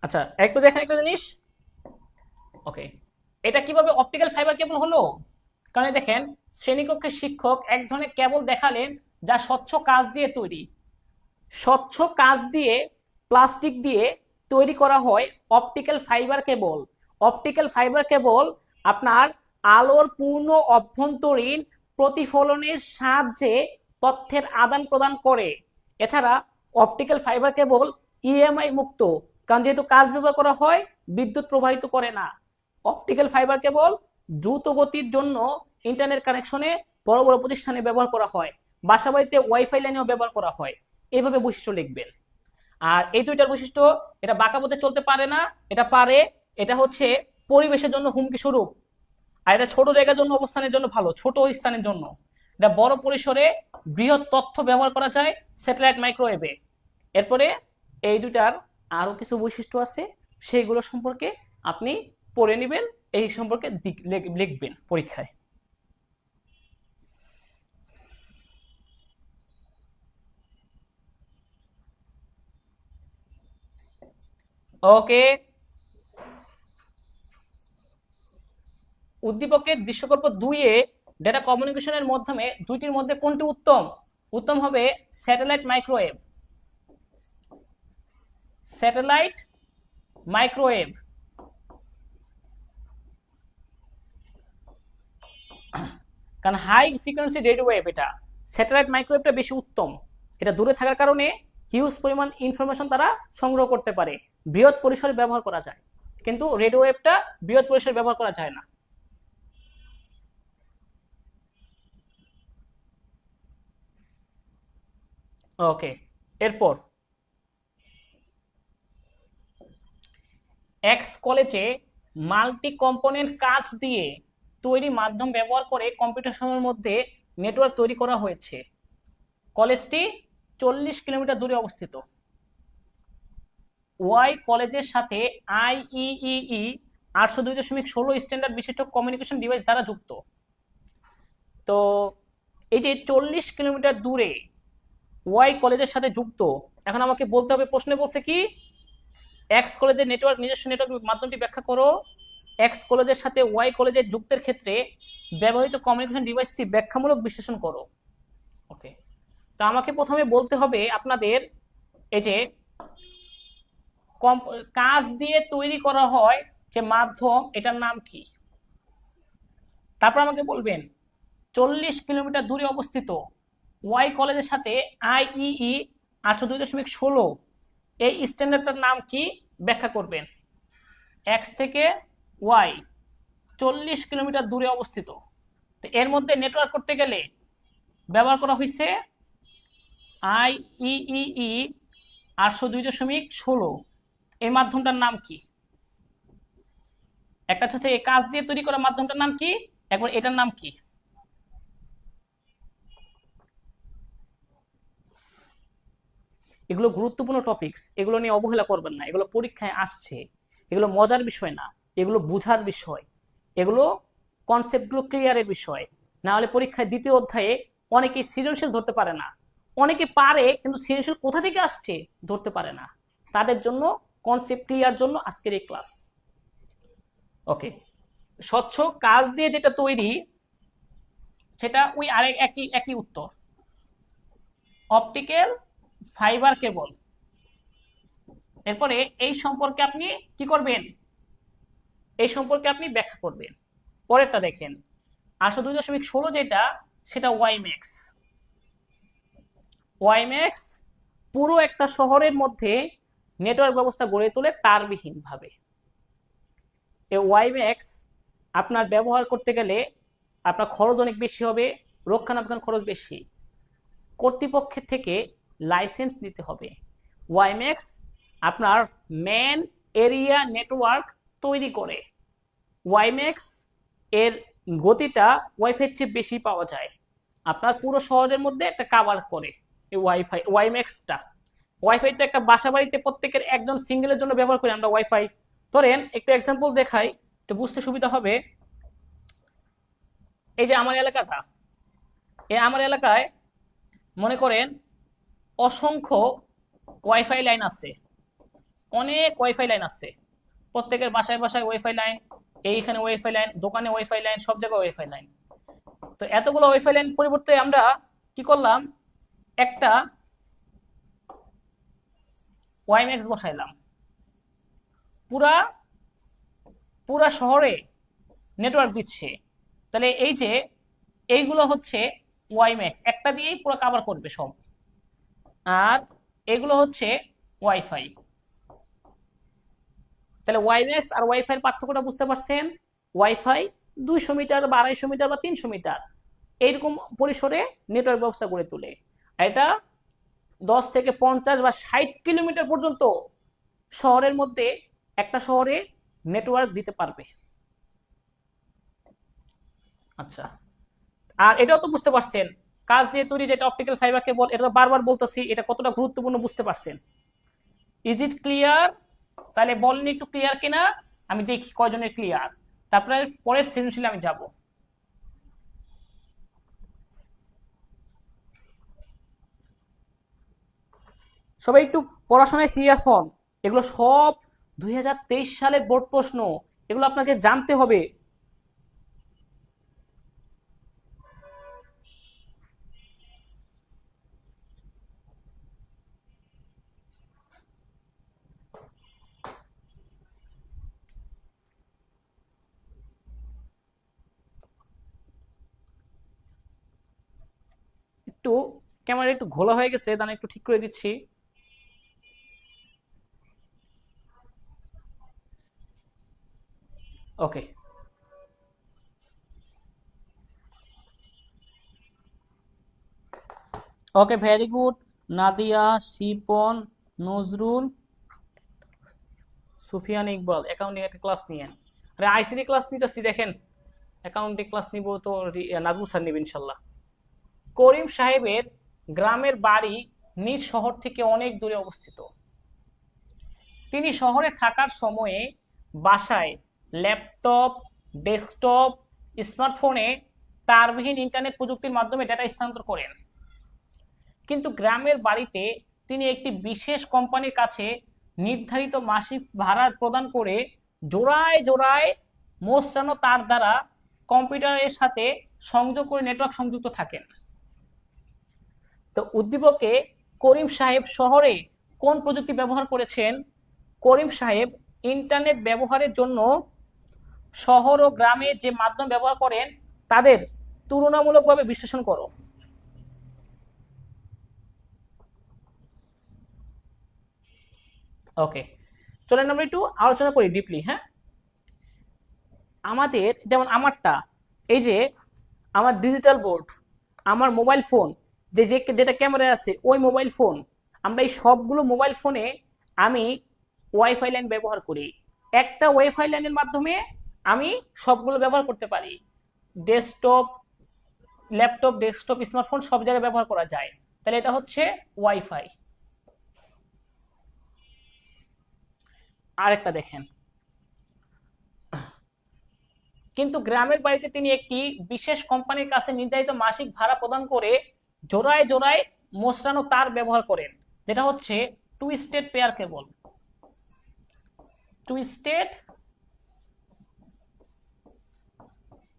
আচ্ছা একটু দেখেন একটা জিনিস। ওকে, এটা কিভাবে অপটিক্যাল ফাইবার কেবল হলো? কারণ দেখেন, শ্রেণীকক্ষে শিক্ষক এক ধরনের কেবল দেখালেন যা স্বচ্ছ কাঁচ দিয়ে তৈরি, স্বচ্ছ কাঁচ দিয়ে, প্লাস্টিক দিয়ে তৈরি করা হয় অপটিক্যাল ফাইবার কেবল। অপটিক্যাল ফাইবার কেবল আপনার আলোর পূর্ণ অভ্যন্তরীণ প্রতিফলনের সাহায্যে তথ্যের আদান প্রদান করে। এছাড়া অপটিক্যাল ফাইবার কেবল ইএমআই মুক্ত, কারণ যেহেতু কাঁচ ব্যবহার করা হয়, বিদ্যুৎ প্রবাহিত করে না। অপটিক্যাল ফাইবার কেবল দ্রুত গতির জন্য ইন্টারনেট কানেকশনে বড় বড় প্রতিষ্ঠানে ব্যবহার করা হয়, বাসাবাড়িতে ওয়াইফাই লাইনেও ব্যবহার করা হয়। এইভাবে বৈশিষ্ট্য লিখবেন। আর এই দুইটার বৈশিষ্ট্য, এটা বাঁকা পথে চলতে পারে না, এটা পারে, এটা হচ্ছে পরিবেশের জন্য হুমকি স্বরূপ, আর এটা ছোট জায়গার জন্য, অবস্থানের জন্য ভালো, ছোট স্থানের জন্য। এটা বড় পরিসরে বৃহৎ তথ্য ব্যবহার করা যায় স্যাটেলাইট মাইক্রোওয়েভে। এরপরে এই দুইটার আরো কিছু বৈশিষ্ট্য আছে, সেইগুলো সম্পর্কে আপনি পড়ে নেবেন, এই সম্পর্কে লিখবেন পরীক্ষায়। ওকে, উদ্দীপকের দৃশ্যকল্প 2-এ ডেটা কমিউনিকেশনের মাধ্যমে দুইটির মধ্যে কোনটি উত্তম? উত্তম হবে স্যাটেলাইট মাইক্রোওয়েভ, স্যাটেলাইট মাইক্রোওয়েভ। কারণ হাই ফ্রিকোয়েন্সি রেডিও ওয়েভ, এটা স্যাটেলাইট মাইক্রোওয়েভটা বেশি উত্তম, এটা দূরে থাকার কারণে হিউজ পরিমাণ ইনফরমেশন তারা সংগ্রহ করতে পারে, বৃহৎ পরিসরে ব্যবহার করা যায়, কিন্তু রেডিও ওয়েভটা বৃহৎ পরিসরে ব্যবহার করা যায় না। ওকে, এরপর এক্স কলেজে মাল্টি কম্পোনেন্ট কাঁচ দিয়ে তৈরি মাধ্যম ব্যবহার করে কম্পিউটেশনের মধ্যে নেটওয়ার্ক তৈরি করা হয়েছে। কলেজটি 40 কিলোমিটার দূরে অবস্থিত। ওয়াই কলেজের সাথে IEEE 802.16 স্ট্যান্ডার্ড বিশিষ্ট কমিউনিকেশন ডিভাইস দ্বারা যুক্ত। তো এই যে 40 কিলোমিটার দূরে ওয়াই কলেজের সাথে যুক্ত, এখন আমাকে বলতে হবে, প্রশ্নে বলছে কি এক্স কলেজের নেটওয়ার্ক, নিজস্ব নেটওয়ার্ক মাধ্যমটি ব্যাখ্যা করো। এক্স কলেজের সাথে ওয়াই কলেজের যুক্তের ক্ষেত্রে ব্যবহৃত কমিউনিকেশন ডিভাইসটি ব্যাখ্যামূলক বিশ্লেষণ করো। ওকে, তো আমাকে প্রথমে বলতে হবে আপনাদের এই যে কাঁচ দিয়ে তৈরি করা হয় যে মাধ্যম, এটার নাম কি। তারপর আমাকে বলবেন 40 কিলোমিটার দূরে অবস্থিত ওয়াই কলেজের সাথে IEEE 802.16 এই স্ট্যান্ডার্ডটার নাম কি ব্যাখ্যা করবেন। এক্স থেকে ওয়াই 40 কিলোমিটার দূরে অবস্থিত, তো এর মধ্যে নেটওয়ার্ক করতে গেলে ব্যবহার করা হয়েছে IEEE 802.16 এই মাধ্যমটার নাম কি। একটা হচ্ছে এই কাঁচ দিয়ে তৈরি করা মাধ্যমটার নাম কি, একবার এটার নাম কি। এগুলো গুরুত্বপূর্ণ টপিকস, এগুলো নিয়ে অবহেলা করবেন না, এগুলো পরীক্ষায় আসছে, এগুলো মজার বিষয় না, এগুলো বুঝার বিষয়, এগুলো কনসেপ্টগুলো ক্লিয়ারের বিষয়। না হলে পরীক্ষায় দ্বিতীয় অধ্যায়ে অনেকেই সৃজনশীল ধরতে পারে না, অনেকে পারে কিন্তু সৃজনশীল কোথা থেকে আসছে ধরতে পারে না। তাদের জন্য কনসেপ্ট ক্লিয়ার জন্য আজকের এই ক্লাস। ওকে, স্বচ্ছ কাঁচ দিয়ে যেটা তৈরি সেটা ওই আরেক একই উত্তর, অপটিক্যাল ফাইবার কেবল। এরপরে এই সম্পর্কে আপনি কি করবেন, এই সম্পর্কে আপনি ব্যাখ্যা করবেন। পরেরটা দেখেন 802.16 যেটা, সেটা ওয়াইম্যাক্স। ওয়াইম্যাক্স পুরো একটা শহরের মধ্যে নেটওয়ার্ক ব্যবস্থা গড়ে তোলে তারবিহীন ভাবে। এই ওয়াইম্যাক্স আপনার ব্যবহার করতে গেলে আপনার খরচ অনেক বেশি হবে, রক্ষণাবেক্ষণ খরচ বেশি, কর্তৃপক্ষের থেকে লাইসেন্স নিতে হবে। ওয়াইম্যাক্স আপনার ম্যান এরিয়া নেটওয়ার্ক তৈরি করে। ওয়াইম্যাক্স এর গতিটা ওয়াইফাইয়ের চেয়ে বেশি পাওয়া যায়, আপনার পুরো শহরের মধ্যে একটা কাভার করে এই ওয়াইম্যাক্সটা। ওয়াইফাইটা একটা বাসা বাড়িতে প্রত্যেকের একজন সিঙ্গেলের জন্য ব্যবহার করি আমরা ওয়াইফাই। ধরেন একটু এক্সাম্পল দেখাই, একটু বুঝতে সুবিধা হবে। এই যে আমার এলাকাটা, আমার এলাকায় মনে করেন অসংখ্য ওয়াইফাই লাইন আছে, অনেক ওয়াইফাই লাইন আছে, প্রত্যেকের বাসায় বাসায় ওয়াইফাই লাইন, এইখানে ওয়াইফাই লাইন, দোকানে ওয়াইফাই লাইন, সব জায়গায় ওয়াইফাই লাইন। তো এতগুলো ওয়াইফাই লাইন পরিবর্তে আমরা কি করলাম, একটা ওয়াইম্যাক্স বসাইলাম, পুরা পুরা শহরে নেটওয়ার্ক দিচ্ছে। তাহলে এই যে এইগুলো হচ্ছে ওয়াইম্যাক্স, একটা দিয়েই পুরো কভার করবে সব। আর এগুলো হচ্ছে ওয়াইফাই। তাহলে ওয়াইম্যাক্স আর ওয়াইফাই এর পার্থক্যটা বুঝতে পারছেন। ওয়াইফাই 200 মিটার বা 250 মিটার বা 300 মিটার এইরকম পরিসরে নেটওয়ার্ক ব্যবস্থা গড়ে তোলে। এটা 10 থেকে 50 বা 60 কিলোমিটার পর্যন্ত শহরের মধ্যে একটা শহরে নেটওয়ার্ক দিতে পারবে। আচ্ছা, আর এটাও তো বুঝতে পারছেন কাঁচ দিয়ে তৈরি যেটা অপটিক্যাল ফাইবার কেবল, এটা তো বারবার বলতেছি, এটা কতটা গুরুত্বপূর্ণ বুঝতে পারছেন। Is it clear? তাহলে বলেন একটু ক্লিয়ার কিনা, আমি দেখি কয়জনের ক্লিয়ার, তারপরে পরের সৃজনশীলে আমি যাব। সবাই একটু পড়াশোনায় সিরিয়াস হন, এগুলো সব 2023 সালের বোর্ড প্রশ্ন, এগুলো আপনাকে জানতে হবে। একটু ক্যামেরা একটু ঘোলা হয়ে গেছে, দাঁড়া একটু ঠিক করে দিচ্ছি। Okay, okay, very good. Nadia, Shipon, Nazrul, Sufian Iqbal accounting একটা ক্লাস নিয়েন। আরে আইসিটি ক্লাস নিতেছি, দেখেন অ্যাকাউন্টিং ক্লাস নিব তো নাজমুল স্যার নিব ইনশাল্লাহ। করিম সাহেবের গ্রামের বাড়ি নিজ শহর থেকে অনেক দূরে অবস্থিত। তিনি শহরে থাকার সময়ে বাসায় ল্যাপটপ, ডেস্কটপ, স্মার্টফোনে তারবিহীন ইন্টারনেট প্রযুক্তির মাধ্যমে ডেটা স্থানান্তর করেন। কিন্তু গ্রামের বাড়িতে তিনি একটি বিশেষ কোম্পানির কাছে নির্ধারিত মাসিক ভাড়া প্রদান করে জোড়ায় জোড়ায় মোষরানো তার দ্বারা কম্পিউটারের সাথে সংযোগ করে নেটওয়ার্ক সংযুক্ত থাকেন। তো উদ্দীপকে করিম সাহেব শহরে কোন প্রযুক্তি ব্যবহার করেছেন? করিম সাহেব ইন্টারনেট ব্যবহারের জন্য শহর ও গ্রামে যে মাধ্যম ব্যবহার করেন তাদের তুলনামূলকভাবে বিশ্লেষণ করো। ওকে, চলেন আমরা একটু আলোচনা করি ডিপলি। হ্যাঁ, আমাদের যেমন আমারটা, এই যে আমার ডিজিটাল বোর্ড, আমার মোবাইল ফোন, যে যে যেটা ক্যামেরা আছে ওই মোবাইল ফোন, আমরা এই সবগুলো মোবাইল ফোনে আমি ওয়াইফাই লাইন ব্যবহার করি। একটা ওয়াইফাই লাইনের মাধ্যমে আমি সবগুলো ব্যবহার করতে পারি। ডেস্কটপ, ল্যাপটপ, ডেস্কটপ, স্মার্টফোন সব জায়গায় ব্যবহার করা যায়। তাহলে এটা হচ্ছে ওয়াইফাই। আরেকটা দেখেন, কিন্তু গ্রামের বাড়িতে তিনি একটি বিশেষ কোম্পানির কাছে নির্ধারিত মাসিক ভাড়া প্রদান করে জোড়ায় জোড়ায় মোষরানো তার ব্যবহার করেন, যেটা হচ্ছে twisted pair cable. Twisted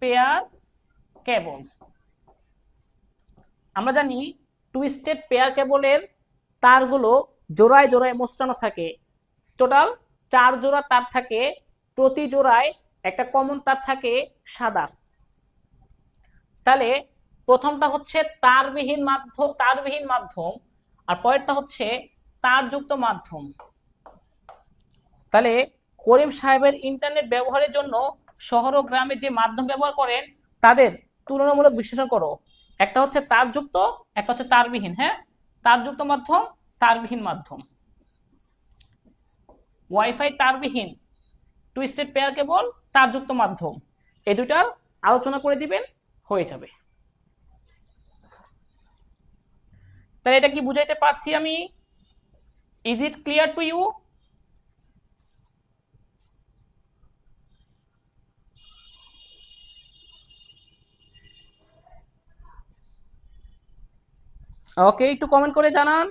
pair কেবল, আমরা জানি টুইস্টেড পেয়ার কেবলের তারগুলো জোড়ায় জোড়ায় মোষরানো থাকে। টোটাল 4 জোড়া তার থাকে, প্রতি জোড়ায় একটা কমন তার থাকে সাদা। তাহলে প্রথমটা হচ্ছে তারবিহীন মাধ্যম, আর পরেরটা হচ্ছে তারযুক্ত মাধ্যম। তাহলে করিম সাহেবের ইন্টারনেট ব্যবহারের জন্য শহর ও গ্রামে যে মাধ্যম ব্যবহার করেন তাদের তুলনামূলক বিশ্লেষণ করো। একটা হচ্ছে তারযুক্ত, একটা হচ্ছে তারবিহীন। হ্যাঁ, তারযুক্ত মাধ্যম, তারবিহীন মাধ্যম। ওয়াইফাই তারবিহীন, টুইস্টেড পেয়ার কেবল তারযুক্ত মাধ্যম, এই দুটার আলোচনা করে দিবেন, হয়ে যাবে। তাহলে এটা কি বুঝাইতে পারছি আমি? Is it clear to you? Okay, একটু কমেন্ট করে জানান।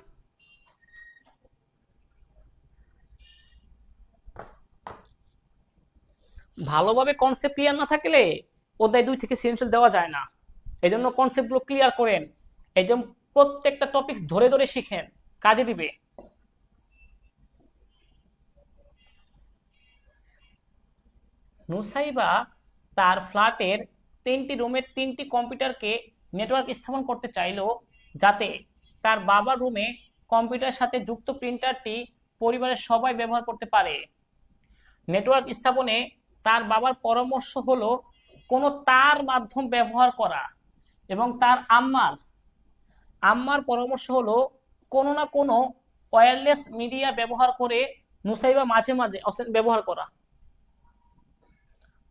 ভালোভাবে কনসেপ্ট ক্লিয়ার না থাকলে অধ্যায় 2 থেকে সৃজনশীল দেওয়া যায় না। এই জন্য কনসেপ্টগুলো ক্লিয়ার করেন, এই জন্য প্রত্যেকটা টপিক ধরে ধরে শিখেন, কাজে দিবে। নুসাইবা তার ফ্ল্যাটের 3টি রুমের 3টি কম্পিউটারকে নেটওয়ার্ক স্থাপন করতে চাইল, যাতে তার বাবার রুমে কম্পিউটারের সাথে যুক্ত প্রিন্টারটি পরিবারের সবাই ব্যবহার করতে পারে। নেটওয়ার্ক স্থাপনে তার বাবার পরামর্শ হলো কোনো তার মাধ্যম ব্যবহার করা, এবং তার আম্মার পরামর্শ হলো কোনো না কোনো ওয়্যারলেস মিডিয়া ব্যবহার করে নুসাইবা মাঝে মাঝে ব্যবহার করা।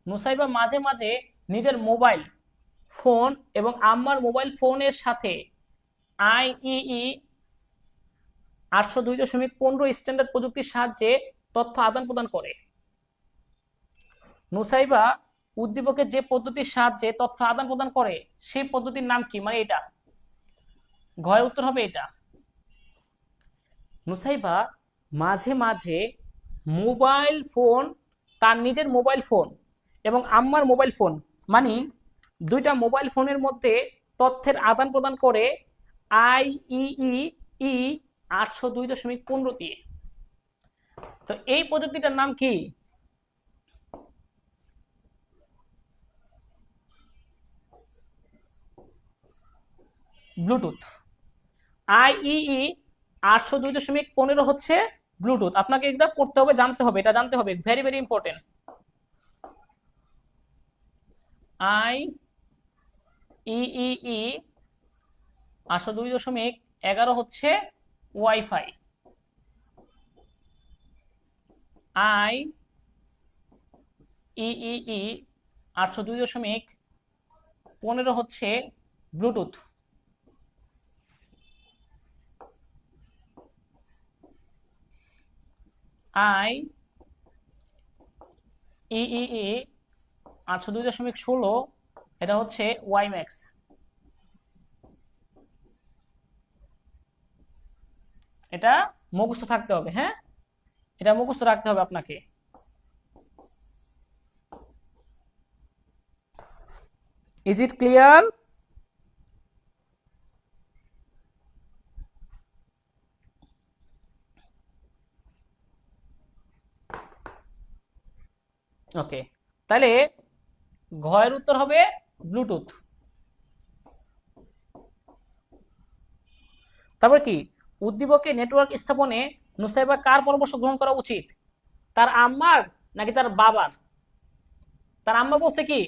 নুসাইবা মাঝে মাঝে নিজের মোবাইল ফোন এবং আম্মার মোবাইল ফোনের সাথে IEEE 802.15 স্ট্যান্ডার্ড প্রযুক্তির সাহায্যে তথ্য আদান প্রদান করে। নুসাইবা উদ্দীপকের যে পদ্ধতির সাহায্যে তথ্য আদান প্রদান করে সেই পদ্ধতির নাম কি? মানে এটা ঘয়ের উত্তর হবে এটা। নুসাইবা মাঝে মাঝে মোবাইল ফোন, তার নিজের মোবাইল ফোন এবং আম্মার মোবাইল ফোন, মানে দুইটা মোবাইল ফোনের মধ্যে তথ্যের আদান প্রদান করে IEEE 802.15 দিয়ে। তো এই প্রযুক্তিটার নাম কি? ব্লুটুথ। IEEE 802.15 হচ্ছে ব্লুটুথ। আপনাকে এটা পড়তে হবে, জানতে হবে, এটা জানতে হবে, ভেরি ভেরি ইম্পর্টেন্ট। IEEE 802.11 হচ্ছে ওয়াইফাই। IEEE 802.15 হচ্ছে ব্লুটুথ। আই ই 802.16, এটা হচ্ছে ওয়াই ম্যাক্স। এটা মুখস্থ থাকতে হবে, হ্যাঁ, এটা মুখস্থ রাখতে হবে আপনাকে। Is it clear? ওকে, তাহলে ঘয়ের উত্তর হবে ব্লুটুথ। তারপর কি, উদ্দীপকে নেটওয়ার্ক স্থাপনে নুসাইবা কার পরামর্শ গ্রহণ করা উচিত? তার আম্মার নাকি তার বাবার? তার আম্মা বলছে কি,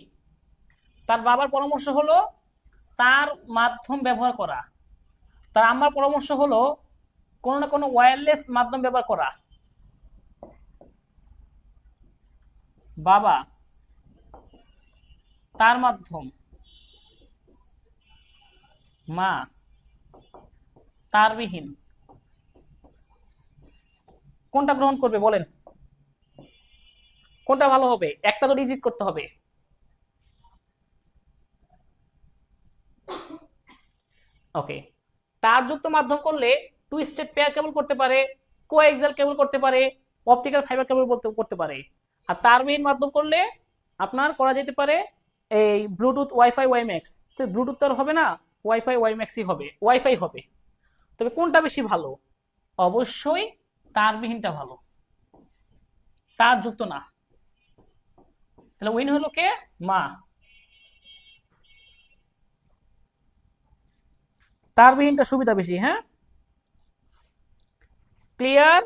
তার বাবার পরামর্শ হলো তার মাধ্যম ব্যবহার করা, তার আম্মার পরামর্শ হলো কোনো না কোনো ওয়্যারলেস মাধ্যম ব্যবহার করা। বাবা তার মাধ্যম, মা তারবিহীন, কোনটা গ্রহণ করবে বলেন? কোনটা ভালো হবে? একটা তো ডিজিট করতে হবে। ওকে, তারযুক্ত মাধ্যম করলে টু স্টেট পেয়ার কেবল করতে পারে, কোএক্সাল কেবল করতে পারে, অপটিক্যাল ফাইবার কেবল করতে পারে। আর তারবিহীন মাধ্যম করলে আপনার করা যেতে পারে এই ব্লুটুথ, ওয়াইফাই, ওয়াইম্যাক্স। তো ব্লুটুথ তো আর হবে না, ওয়াইফাই ওয়াইম্যাক্সই হবে, ওয়াইফাই হবে। তবে কোনটা বেশি ভালো? অবশ্যই তারবিহীনটা ভালো, তারযুক্ত না। তাহলে উইন হলো কে? মা। তারবিহীনটা সুবিধা বেশি, হ্যাঁ, ক্লিয়ার?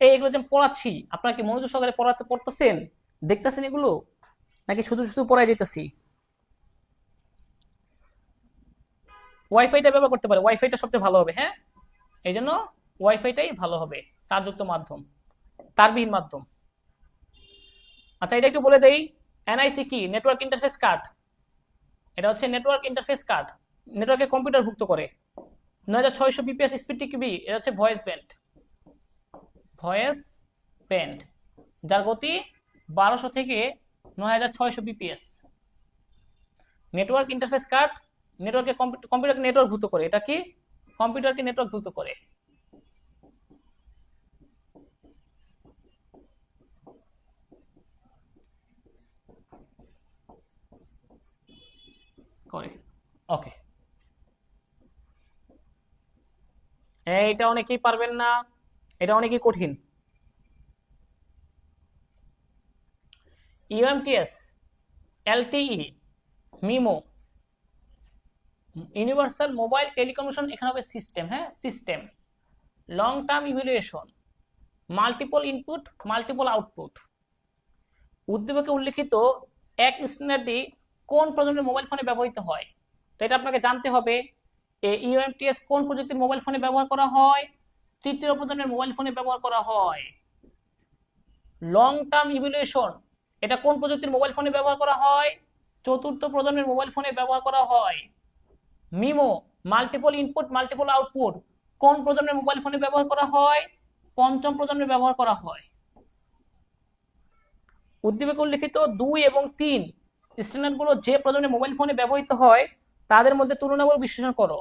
এইগুলো যে পড়াচ্ছি, আপনারা কি মনোযোগ সহকারে পড়তেছেন, দেখতেছেন এগুলো, নাকি শুধু শুধু পড়াই যেতেছি? ওয়াইফাইটা ব্যবহার করতে পারে, ওয়াইফাইটা সবচেয়ে ভালো হবে, হ্যাঁ, এই জন্য ওয়াইফাইটাই ভালো হবে, তারযুক্ত মাধ্যম, তারবিহীন মাধ্যম। আচ্ছা, এটা একটু বলে দেই, এনআইসি কি? Network interface card. এটা হচ্ছে নেটওয়ার্ক ইন্টারফেস কার্ড, নেটওয়ার্কে কম্পিউটার ভুক্ত করে। 9600 বিপিএস স্পিড টিকিবি, এটা হচ্ছে ভয়েস ব্যান্ড, ভয়েস ব্যান্ড, যার গতি 1200 থেকে 9600 বিপিএস। নেটওয়ার্ক ইন্টারফেস কার্ড নেটওয়ার্কে কম্পিউটারকে নেটওয়ার্ক ভুক্ত করে। এটা কি? কম্পিউটারকে নেটওয়ার্ক ভুক্ত করে। করে ওকে, এইটা অনেকেই পারবেন না, এটা অনেকেই কঠিন। UMTS, LTE, MIMO, universal mobile telecommunication, এখানে হবে সিস্টেম, হ্যাঁ, system. Long term evaluation, multiple input, multiple output. উদ্দীপকে উল্লেখিত এক স্ট্যান্ডার্ডটি কোন প্রজন্মের মোবাইল ফোনে ব্যবহৃত হয়? তো এটা আপনাকে জানতে হবে। ইউএমটিএস কোন প্রযুক্তির মোবাইল ফোনে ব্যবহার করা হয়? তৃতীয় প্রজন্মের মোবাইল ফোনে ব্যবহার করা হয়। লং টার্ম ইভ্যালুয়েশন, এটা কোন প্রযুক্তির মোবাইল ফোনে ব্যবহার করা হয়? চতুর্থ প্রজন্মের মোবাইল ফোনে ব্যবহার করা হয়। MIMO, multiple input multiple output, কোন প্রজন্মের মোবাইল ফোনে ব্যবহার করা হয়? পঞ্চম প্রজন্মে ব্যবহার করা হয়। উদ্দীপকে উল্লেখিত 2 এবং 3 স্ট্যান্ডার্ডগুলো যে প্রজন্মের মোবাইল ফোনে ব্যবহৃত হয় তাদের মধ্যে তুলনামূলক বিশ্লেষণ করো।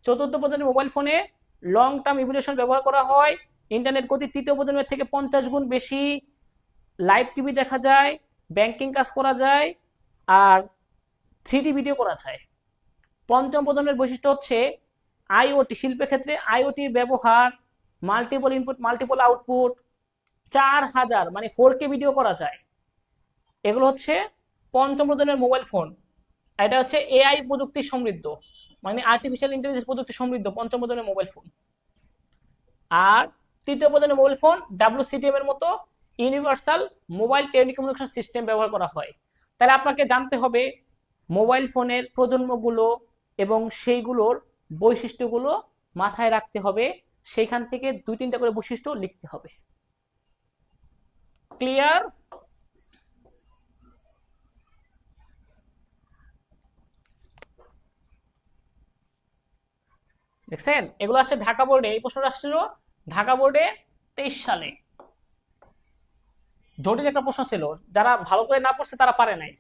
চতুর্থ প্রজন্মের মোবাইল ফোনে লং টার্ম ইভ্যালুয়েশন ব্যবহার করা হয়, ইন্টারনেট গতি তৃতীয় প্রজন্মের থেকে 50 গুণ বেশি, লাইভ টিভি দেখা যায়, ব্যাংকিং কাজ করা যায়, আর 3D ভিডিও করা যায়। পঞ্চম প্রজন্মের বৈশিষ্ট্য হচ্ছে আইওটি, শিল্পের ক্ষেত্রে আইওটির ব্যবহার, মাল্টিপল ইনপুট মাল্টিপল আউটপুট, 4000 মানে 4K ভিডিও করা যায়। এগুলো হচ্ছে পঞ্চম প্রজন্মের মোবাইল ফোন। এটা হচ্ছে এআই প্রযুক্তি সমৃদ্ধ, মানে আর্টিফিশিয়াল ইন্টেলিজেন্স প্রযুক্তি সমৃদ্ধ পঞ্চম প্রজন্মের মোবাইল ফোন। আর তৃতীয় প্রজন্মের মোবাইল ফোন WCDM এর মতো ইউনিভার্সাল মোবাইল টেলিকমিউনিকেশন সিস্টেম ব্যবহার করা হয়। তাহলে আপনাকে জানতে হবে মোবাইল ফোনের প্রজন্মগুলো এবং সেইগুলোর বৈশিষ্ট্যগুলো মাথায় রাখতে হবে, সেইখান থেকে 2-3টা করে বৈশিষ্ট্য লিখতে হবে। ক্লিয়ার? দেখছেন, এগুলো আসছে ঢাকা বোর্ডে, এই প্রশ্নটা আসছিল ঢাকা বোর্ডে 23 সালে জটিল একটা প্রশ্ন ছিল, যারা ভালো করে না পড়ছে তারা পারে নাই।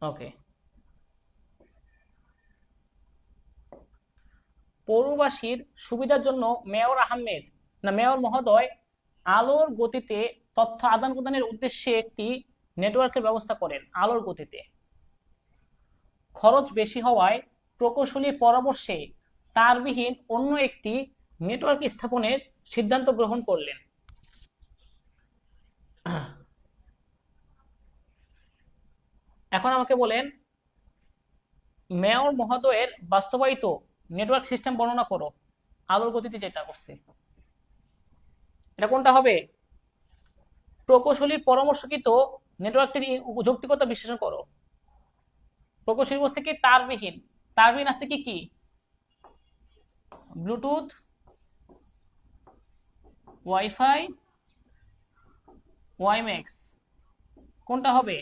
ওকে, পৌরবাসীর সুবিধার জন্য মেয়র মহোদয় আলোর গতিতে তথ্য আদান প্রদানের উদ্দেশ্যে একটি নেটওয়ার্কের ব্যবস্থা করেন। আলোর গতিতে খরচ বেশি হওয়ায় প্রকৌশলী পরামর্শে তারবিহীন অন্য একটি নেটওয়ার্ক স্থাপনের সিদ্ধান্ত গ্রহণ করলেন। এখন আমাকে বলেন, মেয়র মহোদয়ের বাস্তবায়িত নেটওয়ার্ক সিস্টেম বর্ণনা করো। আলোর গতিতে যেটা করছে, এটা কোনটা হবে? প্রকৌশলীর পরামর্শকৃত নেটওয়ার্কটির যৌক্তিকতা বিশ্লেষণ করো। প্রকৌশলী বলছে কি তারবিহীন, তারবিহীন আসছে কি কি? ব্লুটুথ, ওয়াইফাই, ওয়াইম্যাক্স, কোনটা হবে?